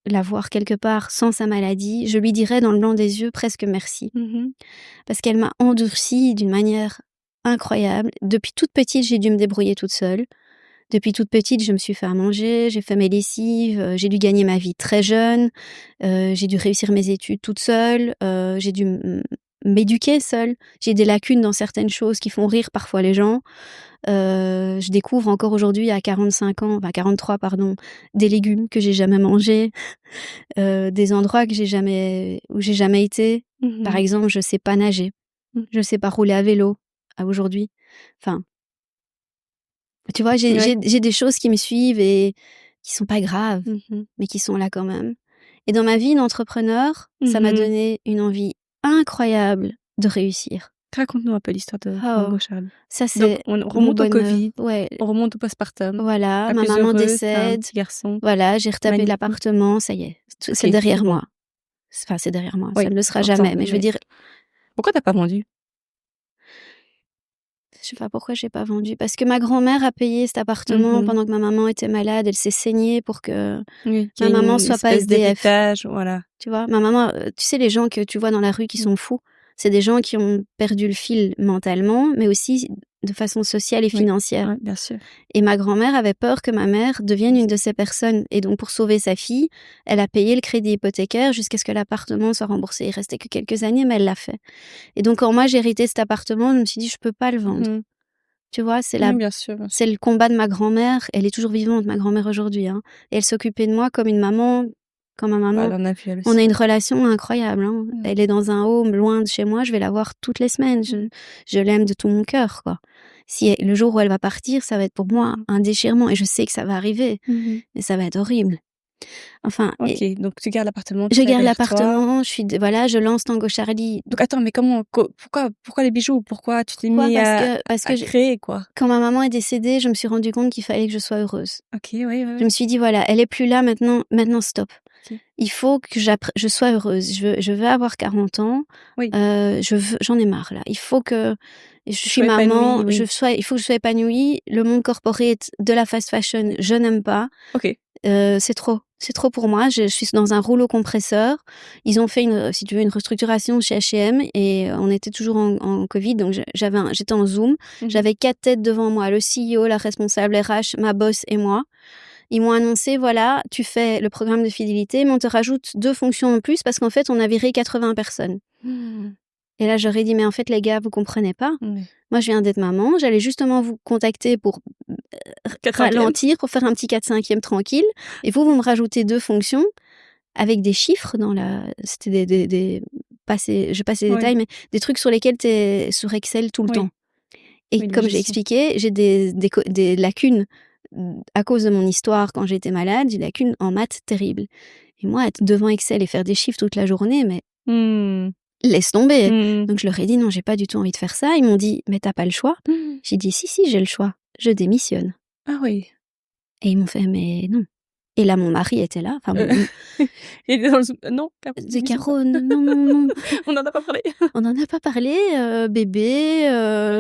la voir quelque part sans sa maladie, je lui dirais dans le blanc des yeux presque merci. Parce qu'elle m'a endurcie d'une manière incroyable. Depuis toute petite, j'ai dû me débrouiller toute seule. Depuis toute petite, je me suis fait à manger, j'ai fait mes lessives, j'ai dû gagner ma vie très jeune, j'ai dû réussir mes études toute seule, j'ai dû m'éduquer seule. J'ai des lacunes dans certaines choses qui font rire parfois les gens. Je découvre encore aujourd'hui à 43 pardon, des légumes que j'ai jamais mangés, des endroits où j'ai jamais été. Par exemple, je sais pas nager, je sais pas rouler à vélo aujourd'hui. Enfin, Tu vois, j'ai Ouais. j'ai des choses qui me suivent et qui sont pas graves, mais qui sont là quand même. Et dans ma vie d'entrepreneur, ça m'a donné une envie incroyable de réussir. Raconte-nous un peu l'histoire de Oh, Tango Charlie. ça Donc, c'est on mon remonte au bonheur. Covid, Ouais, on remonte au postpartum. voilà, La ma plus maman heureuse, t'as un décède. petit garçon. Voilà, j'ai retapé Magnifique. l'appartement, ça y est, Ok, c'est derrière c'est bon. moi. Enfin, c'est derrière moi, Oui, ça ne le sera j'entends, jamais. Mais je veux mais dire, pourquoi t'as pas vendu? je sais pas pourquoi j'ai pas vendu. Parce que ma grand-mère a payé cet appartement pendant que ma maman était malade. Elle s'est saignée pour que Oui, qu'il ma y a maman une soit pas espèce SDF. d'héritage, voilà. Tu vois, ma maman, tu sais, les gens que tu vois dans la rue qui sont fous, c'est des gens qui ont perdu le fil mentalement, mais aussi de façon sociale et Oui, financière. ouais, bien sûr. Et ma grand-mère avait peur que ma mère devienne une de ces personnes. Et donc, pour sauver sa fille, elle a payé le crédit hypothécaire jusqu'à ce que l'appartement soit remboursé. Il restait que quelques années, mais elle l'a fait. Et donc, quand moi, j'ai hérité cet appartement, je me suis dit, je peux pas le vendre. Tu vois, Oui, bien sûr, bien sûr. c'est le combat de ma grand-mère. Elle est toujours vivante, ma grand-mère, aujourd'hui. Hein. Et elle s'occupait de moi comme une maman, comme ma Bah, maman. elle en a vu, elle On aussi. a une relation incroyable. Hein. Elle est dans un home loin de chez moi. Je vais la voir toutes les semaines. Je l'aime de tout mon cœur, quoi. Si le jour où elle va partir, ça va être pour moi un déchirement. Et je sais que ça va arriver. Et ça va être horrible. Enfin, Ok, donc tu gardes l'appartement, je tu garde derrière toi. l'appartement. Je lance Tango Charlie. Donc attends, mais pourquoi les bijoux? Pourquoi tu t'es mis Parce à que créer, quoi? quand ma maman est décédée, je me suis rendu compte qu'il fallait que je sois heureuse. Ok, oui. Je me suis dit, voilà, elle est plus là maintenant, stop. Ok. Il faut que je sois heureuse. Je veux avoir 40 ans. Oui. J'en ai marre, là. Il faut que je suis sois maman. épanouie, oui. Il faut que je sois épanouie. Le monde corporate de la fast fashion, je n'aime pas. Ok. C'est trop. C'est trop pour moi. Je suis dans un rouleau compresseur. Ils ont fait si tu veux, une restructuration chez H&M et on était toujours en Covid, donc j'étais en Zoom. J'avais 4 têtes devant moi, le CEO, la responsable RH, ma boss et moi. Ils m'ont annoncé, voilà, tu fais le programme de fidélité, mais on te rajoute 2 fonctions en plus parce qu'en fait, on a viré 80 personnes. Et là, j'aurais dit, mais en fait, les gars, vous comprenez pas. Moi, je viens d'être maman. J'allais justement vous contacter pour ralentir, pour faire un petit 4/5e tranquille. Et vous me rajoutez 2 fonctions avec des chiffres dans c'était je passe les détails, mais des trucs sur lesquels t'es sur Excel tout le temps. Et comme j'ai expliqué, j'ai des lacunes à cause de mon histoire quand j'étais malade. J'ai des lacunes en maths terribles. Et moi, être devant Excel et faire des chiffres toute la journée, mais laisse tomber. Donc je leur ai dit non, j'ai pas du tout envie de faire ça. Ils m'ont dit mais t'as pas le choix. J'ai dit si, j'ai le choix. Je démissionne. Ah oui. Et ils m'ont fait mais non. Et là mon mari était là. Enfin, il était dans le... Non, Caro, non. On n'en a pas parlé. On n'en a pas parlé, bébé,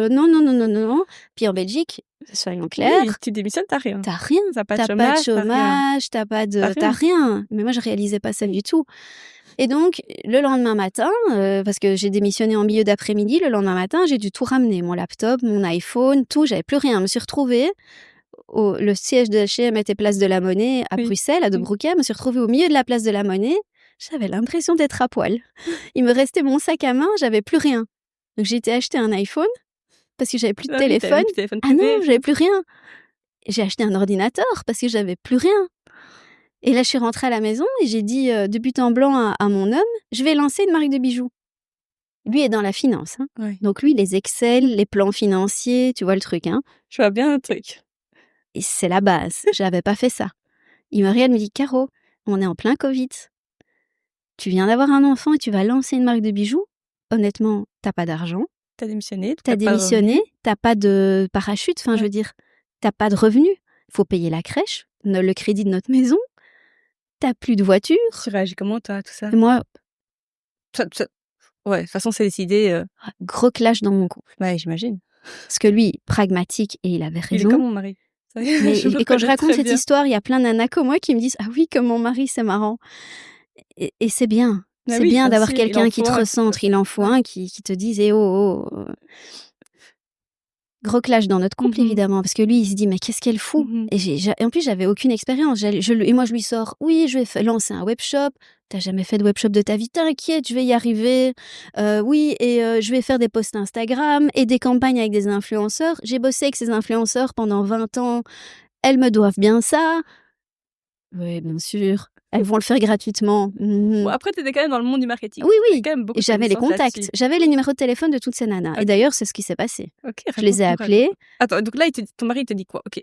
non. Puis en Belgique, soyons clairs. Oui, tu démissionnes, t'as rien. T'as rien. T'as pas de chômage, t'as rien. Mais moi, je réalisais pas ça du tout. Et donc, le lendemain matin, parce que j'ai démissionné en milieu d'après-midi, le lendemain matin, j'ai dû tout ramener. Mon laptop, mon iPhone, tout. J'avais plus rien. Je me suis retrouvée. Le siège de H&M était place de la Monnaie à Bruxelles, à De Broeke. Je me suis retrouvée au milieu de la place de la Monnaie. J'avais l'impression d'être à poil. Il me restait mon sac à main, j'avais plus rien. Donc j'ai été acheter un iPhone parce que j'avais plus de téléphone. Ah non, j'avais plus rien. J'ai acheté un ordinateur parce que j'avais plus rien. Et là, je suis rentrée à la maison et j'ai dit de but en blanc à mon homme, je vais lancer une marque de bijoux. Lui est dans la finance. Hein. Ouais. Donc lui, les Excel, les plans financiers, tu vois le truc. Hein. Je vois bien le truc. Et c'est la base. J'avais pas fait ça. Il me regarde et me dit, Caro, on est en plein Covid. Tu viens d'avoir un enfant et tu vas lancer une marque de bijoux. Honnêtement, t'as pas d'argent. T'as démissionné. T'as pas de parachute. Enfin, je veux dire, t'as pas de revenus. Faut payer la crèche, le crédit de notre maison. T'as plus de voiture. Tu réagis comment, toi, à tout ça? Et moi... Ouais, de toute façon, c'est décidé. Gros clash dans mon couple. Ouais, j'imagine. Parce que lui, pragmatique, et il avait raison. Il est comme mon mari. Et quand je raconte cette histoire, il y a plein nanas comme moi qui me disent « Ah oui, comme mon mari, c'est marrant ». Et c'est bien. C'est bien d'avoir quelqu'un qui te recentre. Il en faut un qui te dise « oh. Gros clash dans notre couple, évidemment, parce que lui, il se dit « Mais qu'est-ce qu'elle fout ?» Et en plus, j'avais aucune expérience. Et moi, je lui sors « Oui, je vais lancer un webshop. » T'as jamais fait de webshop de ta vie? T'inquiète, je vais y arriver. Oui, et je vais faire des posts Instagram et des campagnes avec des influenceurs. J'ai bossé avec ces influenceurs pendant 20 ans. Elles me doivent bien ça. Oui, bien sûr. Elles vont le faire gratuitement. Bon, après, tu étais quand même dans le monde du marketing. Oui, T'avais oui. quand même beaucoup Et de j'avais les connaissances contacts. là-dessus. J'avais les numéros de téléphone de toutes ces nanas. Ok. Et d'ailleurs, c'est ce qui s'est passé. Ok, Je les ai raconte-nous, appelées. raconte-nous. Attends, donc là, ton mari, il te dit quoi? Ok,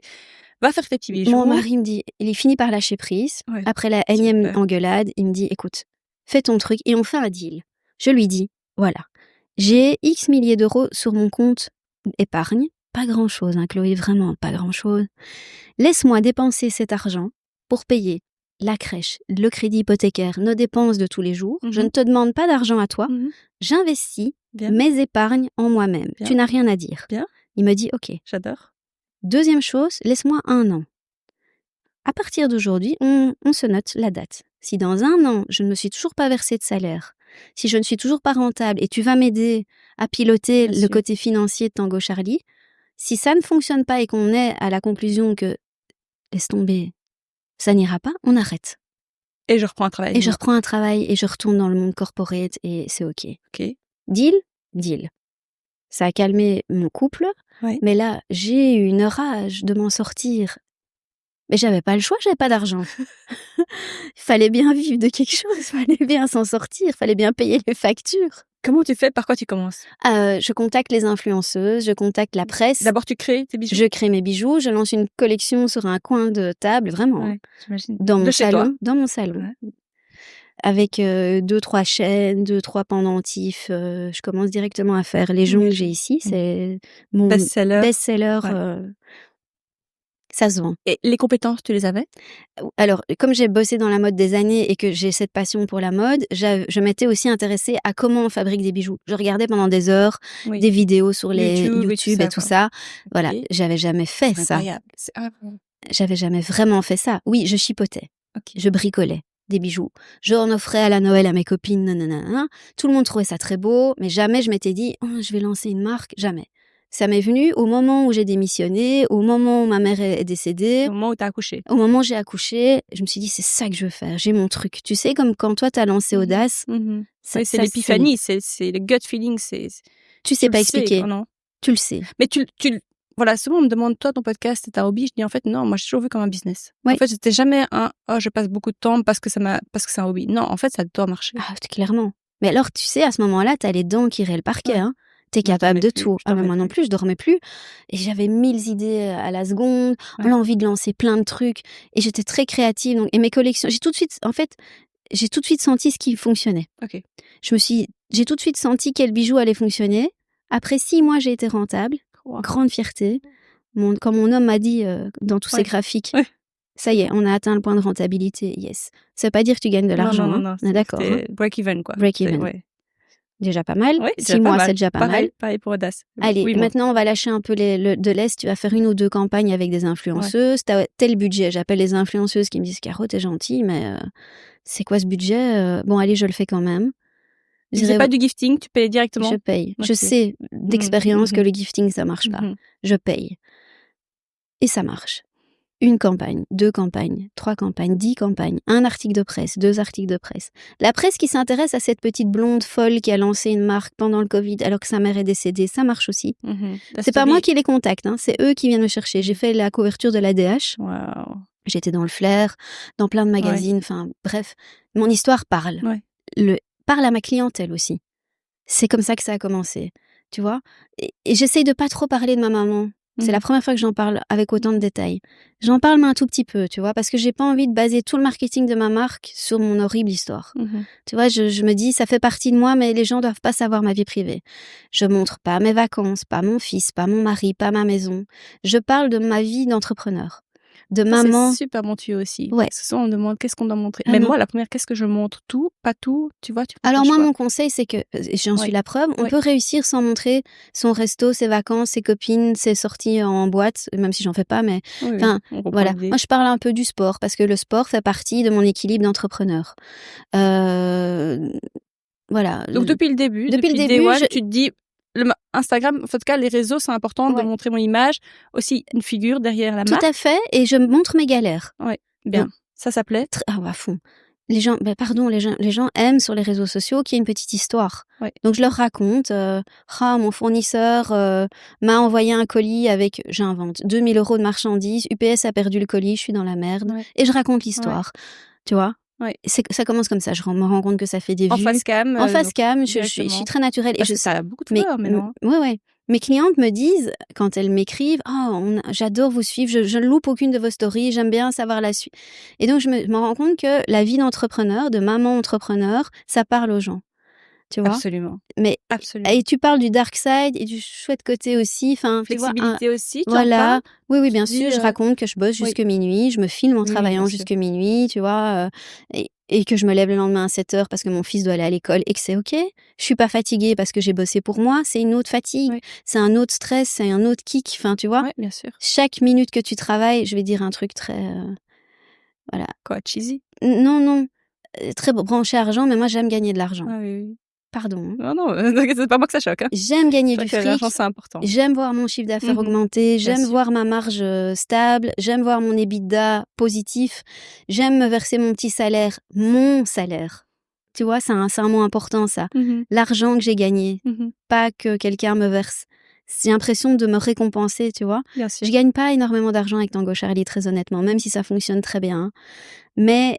va faire tes petits bijoux. Mon mari me dit, il finit par lâcher prise. Ouais, Après la énième super. engueulade, il me dit, écoute, fais ton truc. Et on fait un deal. Je lui dis, voilà, j'ai X milliers d'euros sur mon compte épargne. Pas grand-chose, hein, Chloé, vraiment pas grand-chose. Laisse-moi dépenser cet argent pour payer la crèche, le crédit hypothécaire, nos dépenses de tous les jours. Je ne te demande pas d'argent à toi. J'investis Bien. mes épargnes en moi-même. Bien. Tu n'as rien à dire. Bien. Il me dit, ok. J'adore. Deuxième chose, laisse-moi 1 an. À partir d'aujourd'hui, on se note la date. Si dans 1 an, je ne me suis toujours pas versé de salaire, si je ne suis toujours pas rentable et tu vas m'aider à piloter Bien le sûr. côté financier de Tango Charlie, si ça ne fonctionne pas et qu'on est à la conclusion que laisse tomber, ça n'ira pas, on arrête. Et je reprends un travail. Et je reprends un travail et je retourne dans le monde corporate et c'est ok. Ok. Deal? Deal. Ça a calmé mon couple, Ouais. mais là, j'ai eu une rage de m'en sortir. Mais j'avais pas le choix, j'avais pas d'argent. Il fallait bien vivre de quelque chose, il fallait bien s'en sortir, il fallait bien payer les factures. Comment tu fais? Par quoi tu commences? Je contacte les influenceuses, je contacte la presse. D'abord, tu crées tes bijoux? Je crée mes bijoux, je lance une collection sur un coin de table, vraiment. Ouais, j'imagine. Dans mon De chez toi? salon, dans mon salon. Ouais. Avec 2-3 chaînes, 2-3 pendentifs. Je commence directement à faire les joncs que j'ai ici. C'est mon Best-seller. best-seller. Ouais. Ça se vend. Et les compétences, tu les avais? Alors, comme j'ai bossé dans la mode des années et que j'ai cette passion pour la mode, je m'étais aussi intéressée à comment on fabrique des bijoux. Je regardais pendant des heures Oui. des vidéos sur les YouTube et tout ça. Voilà, Ok. j'avais jamais fait C'est ça. incroyable. C'est incroyable. J'avais jamais vraiment fait ça. Oui, je chipotais. Ok. Je bricolais des bijoux. Je en offrais à la Noël à mes copines, nanana. Tout le monde trouvait ça très beau, mais jamais je m'étais dit, oh, je vais lancer une marque. Jamais. Ça m'est venu au moment où j'ai démissionné, au moment où ma mère est décédée. Au moment où tu as accouché. Au moment où j'ai accouché, je me suis dit, c'est ça que je veux faire. J'ai mon truc. Tu sais, comme quand toi, t'as lancé Audace. Ça, oui, c'est l'épiphanie, c'est le gut feeling. Tu sais pas expliquer. Oh non. Tu le sais. Mais voilà, souvent on me demande, toi, ton podcast, c'est un hobby. Je dis, en fait, non, moi, j'ai toujours vu comme un business. Oui. En fait, c'était jamais je passe beaucoup de temps parce que c'est un hobby. Non, en fait, ça doit marcher. Ah, clairement. Mais alors, tu sais, à ce moment-là, t'as les dents qui raient le parquet, Ouais. Hein. T'es capable de tout. Mais moi non plus, je dormais plus. Et j'avais 1000 idées à la seconde, l'envie de lancer plein de trucs. Et j'étais très créative. Donc, et mes collections, j'ai tout de suite senti ce qui fonctionnait. Ok. J'ai tout de suite senti quel bijou allait fonctionner. Après 6 mois, j'ai été rentable. Wow. Grande fierté. Comme mon homme m'a dit dans tous ses graphiques, ça y est, on a atteint le point de rentabilité. Yes. Ça veut pas dire que tu gagnes de l'argent. Non. On est d'accord. Hein. Break-even, quoi. Break-even. Ouais. Déjà pas mal. Ouais, 6 mois, c'est déjà pas mal. Pareil pour Audace. Allez, oui, maintenant, on va lâcher un peu de l'Est. Tu vas faire 1 ou 2 campagnes avec des influenceuses. T'as tel budget. J'appelle les influenceuses qui me disent, Caro, t'es gentille, mais c'est quoi ce budget? Bon, allez, je le fais quand même. C'est pas du gifting, tu payes directement? Je paye. Okay. Je sais d'expérience que le gifting, ça marche pas. Je paye. Et ça marche. 1 campagne, 2 campagnes, 3 campagnes, 10 campagnes, 1 article de presse, 2 articles de presse. La presse qui s'intéresse à cette petite blonde folle qui a lancé une marque pendant le Covid alors que sa mère est décédée, ça marche aussi. C'est pas moi qui les contacte, hein, c'est eux qui viennent me chercher. J'ai fait la couverture de l'ADH. Wow. J'étais dans le Flair, dans plein de magazines, enfin bref. Mon histoire parle. Parle à ma clientèle aussi. C'est comme ça que ça a commencé, tu vois. Et j'essaye de pas trop parler de ma maman. C'est la première fois que j'en parle avec autant de détails. J'en parle mais un tout petit peu, tu vois, parce que j'ai pas envie de baser tout le marketing de ma marque sur mon horrible histoire. Tu vois, je me dis, ça fait partie de moi, mais les gens doivent pas savoir ma vie privée. Je montre pas mes vacances, pas mon fils, pas mon mari, pas ma maison. Je parle de ma vie d'entrepreneur. De maman. C'est super mon tuyau aussi. Ouais. Parce que souvent on me demande qu'est-ce qu'on doit montrer. Même moi, la première, qu'est-ce que je montre? Tout, pas tout, tu vois. Alors moi, mon conseil, c'est que, j'en suis la preuve, on peut réussir sans montrer son resto, ses vacances, ses copines, ses sorties en boîte, même si j'en fais pas, mais enfin, voilà. Moi, je parle un peu du sport, parce que le sport fait partie de mon équilibre d'entrepreneur. Voilà. Donc depuis le début, tu te dis, Instagram, en tout cas, les réseaux, c'est important de montrer mon image, aussi une figure derrière la marque. Tout à fait, et je montre mes galères. Ouais, bien. Donc, ça s'appelait à fond. les gens aiment sur les réseaux sociaux qu'il y ait une petite histoire. Ouais. Donc je leur raconte, mon fournisseur m'a envoyé un colis avec, j'invente, 2 000 € de marchandises, UPS a perdu le colis, je suis dans la merde. Ouais. Et je raconte l'histoire, tu vois. Ouais. Ça commence comme ça, je me rends compte que ça fait des En vues. face cam. En face cam, je directement. suis très naturelle. Parce et que ça a beaucoup de mais, valeur maintenant. ouais. Mes clientes me disent, quand elles m'écrivent, j'adore vous suivre, je ne loupe aucune de vos stories, j'aime bien savoir la suite. Et donc, je me rends compte que la vie d'entrepreneur, de maman entrepreneur, ça parle aux gens. Tu vois? Absolument. Mais, Absolument. et tu parles du dark side et du chouette côté aussi. Enfin, Flexibilité aussi, tu en voilà. parles? Oui, bien dis, sûr. Je raconte que je bosse jusque minuit, je me filme en Oui, travaillant bien sûr. jusque minuit, tu vois, et que je me lève le lendemain à 7 heures parce que mon fils doit aller à l'école et que c'est OK. Je suis pas fatiguée parce que j'ai bossé pour moi, c'est une autre fatigue, Oui. c'est un autre stress, c'est un autre kick, enfin, tu vois. Oui, bien sûr. Chaque minute que tu travailles, je vais dire un truc très, voilà. Quoi, cheesy? Non, très branché argent, mais moi j'aime gagner de l'argent. Ah oui. Pardon. Non, t'inquiète, c'est pas moi que ça choque. Hein. J'aime gagner C'est du vrai que fric. l'argent, c'est important. J'aime voir mon chiffre d'affaires augmenter. J'aime sûr. voir ma marge stable. J'aime voir mon EBITDA positif. J'aime me verser mon petit salaire. Mon salaire. Tu vois, c'est un mot important, ça. L'argent que j'ai gagné. Pas que quelqu'un me verse. J'ai l'impression de me récompenser, tu vois. Bien sûr. Je gagne pas énormément d'argent avec Tango Charlie, très honnêtement, même si ça fonctionne très bien. Mais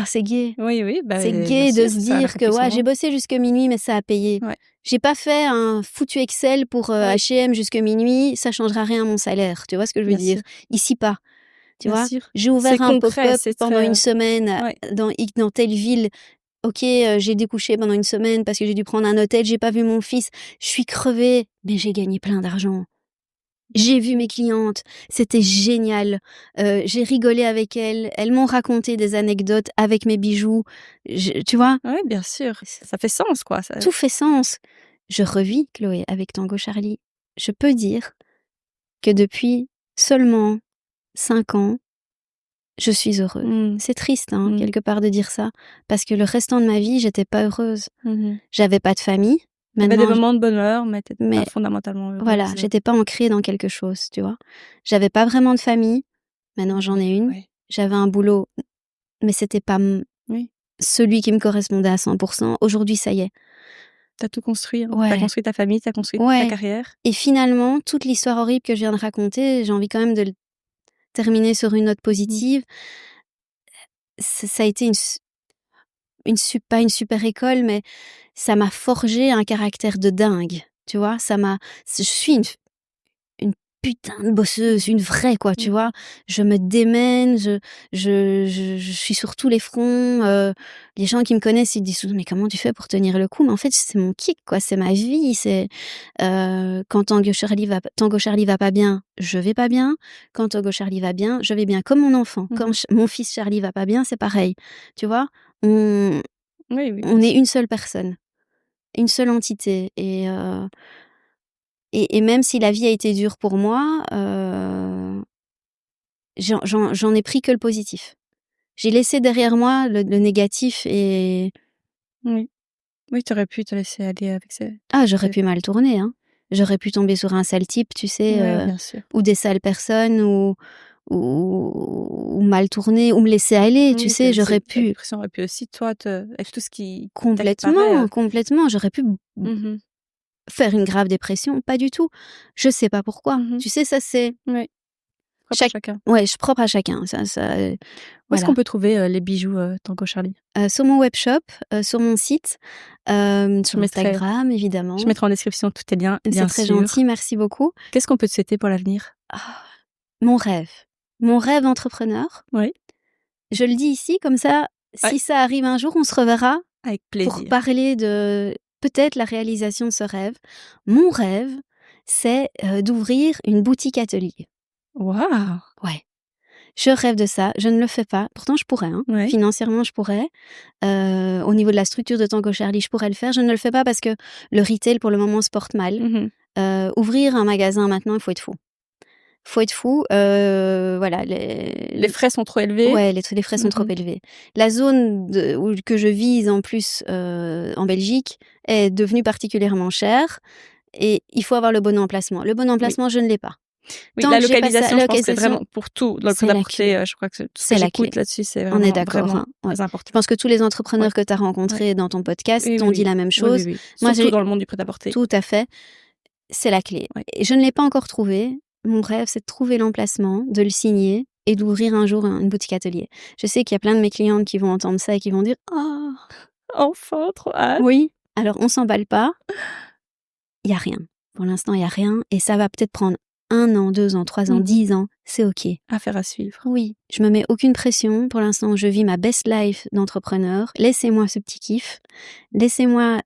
c'est gai. Oui, C'est bien gai sûr, de se c'est ça, dire que l'accomplissement. j'ai bossé jusque minuit, mais ça a payé. Ouais. J'ai pas fait un foutu Excel pour H&M jusque minuit, ça changera rien à mon salaire. Tu vois ce que je veux Bien dire? sûr. Ici pas. Tu Bien vois? sûr. J'ai ouvert C'est un concret, pop-up c'est pendant très, une semaine ouais. dans telle ville. OK, j'ai découché pendant une semaine parce que j'ai dû prendre un hôtel, j'ai pas vu mon fils. Je suis crevée, mais j'ai gagné plein d'argent. J'ai vu mes clientes, c'était génial. J'ai rigolé avec elles. Elles m'ont raconté des anecdotes avec mes bijoux. Tu vois? Oui, bien sûr. Ça fait sens, quoi. Ça... Tout fait sens. Je revis, Chloé, avec Tango Charlie. Je peux dire que depuis seulement 5 ans, je suis heureuse. C'est triste, quelque part, de dire ça. Parce que le restant de ma vie, j'étais pas heureuse. J'avais pas de famille. T'avais des moments de bonheur, mais t'étais Mais pas fondamentalement heureuse. voilà, j'étais pas ancrée dans quelque chose, tu vois. J'avais pas vraiment de famille. Maintenant, j'en ai une. Ouais. J'avais un boulot, mais c'était pas celui qui me correspondait à 100%. Aujourd'hui, ça y est. T'as tout construit. Hein. Ouais. T'as construit ta famille, t'as construit ta carrière. Et finalement, toute l'histoire horrible que je viens de raconter, j'ai envie quand même de le terminer sur une note positive. Ça a été pas une super école, mais ça m'a forgé un caractère de dingue. Tu vois, je suis une putain de bosseuse, une vraie, quoi, tu vois. Je me démène, je suis sur tous les fronts. Les gens qui me connaissent, ils disent souvent, mais comment tu fais pour tenir le coup? Mais en fait, c'est mon kick, quoi, c'est ma vie. C'est quand Tango Charlie va pas bien, je vais pas bien. Quand Tango Charlie va bien, je vais bien. Comme mon enfant. Quand mon fils Charlie va pas bien, c'est pareil. Tu vois, on est une seule personne, une seule entité. Et même si la vie a été dure pour moi, j'en ai pris que le positif. J'ai laissé derrière moi le négatif et... Oui, t'aurais pu te laisser aller avec ça. J'aurais pu mal tourner, hein. J'aurais pu tomber sur un sale type, tu sais, bien sûr. ou des sales personnes, ou mal tourner, ou me laisser aller, tu sais, j'aurais pu... La dépression aurait pu aussi, toi, avec tout ce qui... Complètement, j'aurais pu... faire une grave dépression, pas du tout. Je sais pas pourquoi. Tu sais, ça c'est... Propre à chacun. Ouais, propre à chacun. Ça, où est-ce qu'on peut trouver les bijoux Tango Charlie? Sur mon webshop, sur mon site, sur Instagram, évidemment. Je mettrai en description tous tes liens, bien sûr. C'est très gentil, merci beaucoup. Qu'est-ce qu'on peut te souhaiter pour l'avenir? Mon rêve d'entrepreneur. Oui. Je le dis ici, comme ça, si ça arrive un jour, on se reverra. Avec plaisir. Pour parler de peut-être la réalisation de ce rêve. Mon rêve, c'est d'ouvrir une boutique atelier. Waouh! Ouais. Je rêve de ça, je ne le fais pas. Pourtant, je pourrais. Financièrement, je pourrais. Au niveau de la structure de Tango Charlie, je pourrais le faire. Je ne le fais pas parce que le retail, pour le moment, se porte mal. Ouvrir un magasin maintenant, il faut être fou. Voilà. Les frais sont trop élevés. Ouais, les frais sont trop élevés. La zone que je vise en plus en Belgique est devenue particulièrement chère et il faut avoir le bon emplacement. Le bon emplacement, je ne l'ai pas. Oui, Tant la que j'ai pas localisation, ça, je pense que c'est localisation, vraiment pour tout. Donc, c'est la la portée, je crois que tout ce C'est que la j'écoute clé. là-dessus, c'est On vraiment, est d'accord, vraiment hein, ouais. très Je important. pense que tous les entrepreneurs Ouais. que tu as rencontrés dans ton podcast Oui, t'ont oui, dit oui. la même Oui, chose. oui, oui. Moi, Surtout j'ai dans le monde du prêt-à-porter. tout à fait. C'est la clé. Ouais. Et je ne l'ai pas encore trouvé. Mon rêve, c'est de trouver l'emplacement, de le signer et d'ouvrir un jour une boutique atelier. Je sais qu'il y a plein de mes clientes qui vont entendre ça et qui vont dire « Oh, Enfin, trop hâte. oui ». Alors, on s'emballe pas. Il y a rien. Pour l'instant, il y a rien. Et ça va peut-être prendre 1 an, 2 ans, 3 ans, 10 ans. C'est OK. Affaire à suivre. Oui, je me mets aucune pression. Pour l'instant, je vis ma best life d'entrepreneur. Laissez-moi ce petit kiff. Laissez-moi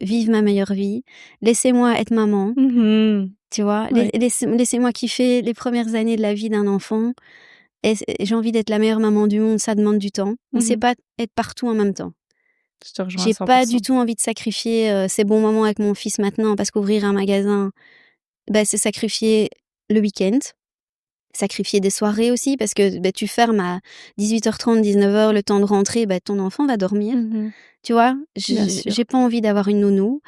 vivre ma meilleure vie. Laissez-moi être maman. Tu vois, Ouais. laissez-moi kiffer les premières années de la vie d'un enfant. Et j'ai envie d'être la meilleure maman du monde. Ça demande du temps. On ne sait pas être partout en même temps. Je te rejoins à J'ai 100%. pas du tout envie de sacrifier ces bons moments avec mon fils maintenant parce qu'ouvrir un magasin, c'est sacrifier le week-end. Sacrifier des soirées aussi parce que tu fermes à 18h30, 19h, le temps de rentrer, ton enfant va dormir. Tu vois, Bien sûr. j'ai pas envie d'avoir une nounou.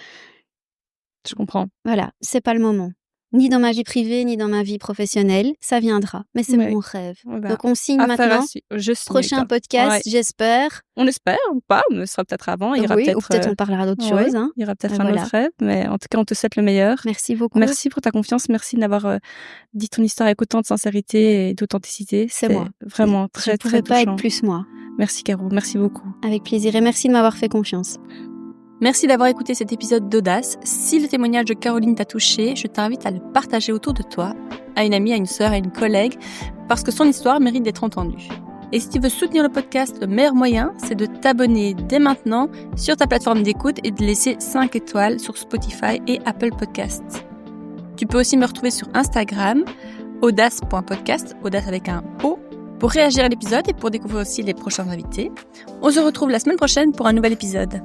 Je comprends. Voilà, c'est pas le moment. Ni dans ma vie privée, ni dans ma vie professionnelle. Ça viendra. Mais c'est Ouais. mon rêve. Ouais, bah, Donc on signe affaire à maintenant. suivre. Je signe Prochain avec toi. podcast, Ouais. j'espère. On espère ou pas, mais ce sera peut-être avant. Il y aura Oui, peut-être, ou peut-être on parlera d'autre chose. Hein. il y aura peut-être Et un voilà. autre rêve, mais en tout cas, on te souhaite le meilleur. Merci beaucoup. Merci pour ta confiance. Merci d'avoir dit ton histoire avec autant de sincérité et d'authenticité. C'est moi. Vraiment très, Je très pouvais pas touchant. être plus moi. Merci, Caro. Merci beaucoup. Avec plaisir. Et merci de m'avoir fait confiance. Merci d'avoir écouté cet épisode d'Audace. Si le témoignage de Caroline t'a touché, je t'invite à le partager autour de toi, à une amie, à une sœur, à une collègue, parce que son histoire mérite d'être entendue. Et si tu veux soutenir le podcast, le meilleur moyen, c'est de t'abonner dès maintenant sur ta plateforme d'écoute et de laisser 5 étoiles sur Spotify et Apple Podcasts. Tu peux aussi me retrouver sur Instagram, audace.podcast, audace avec un O, pour réagir à l'épisode et pour découvrir aussi les prochains invités. On se retrouve la semaine prochaine pour un nouvel épisode.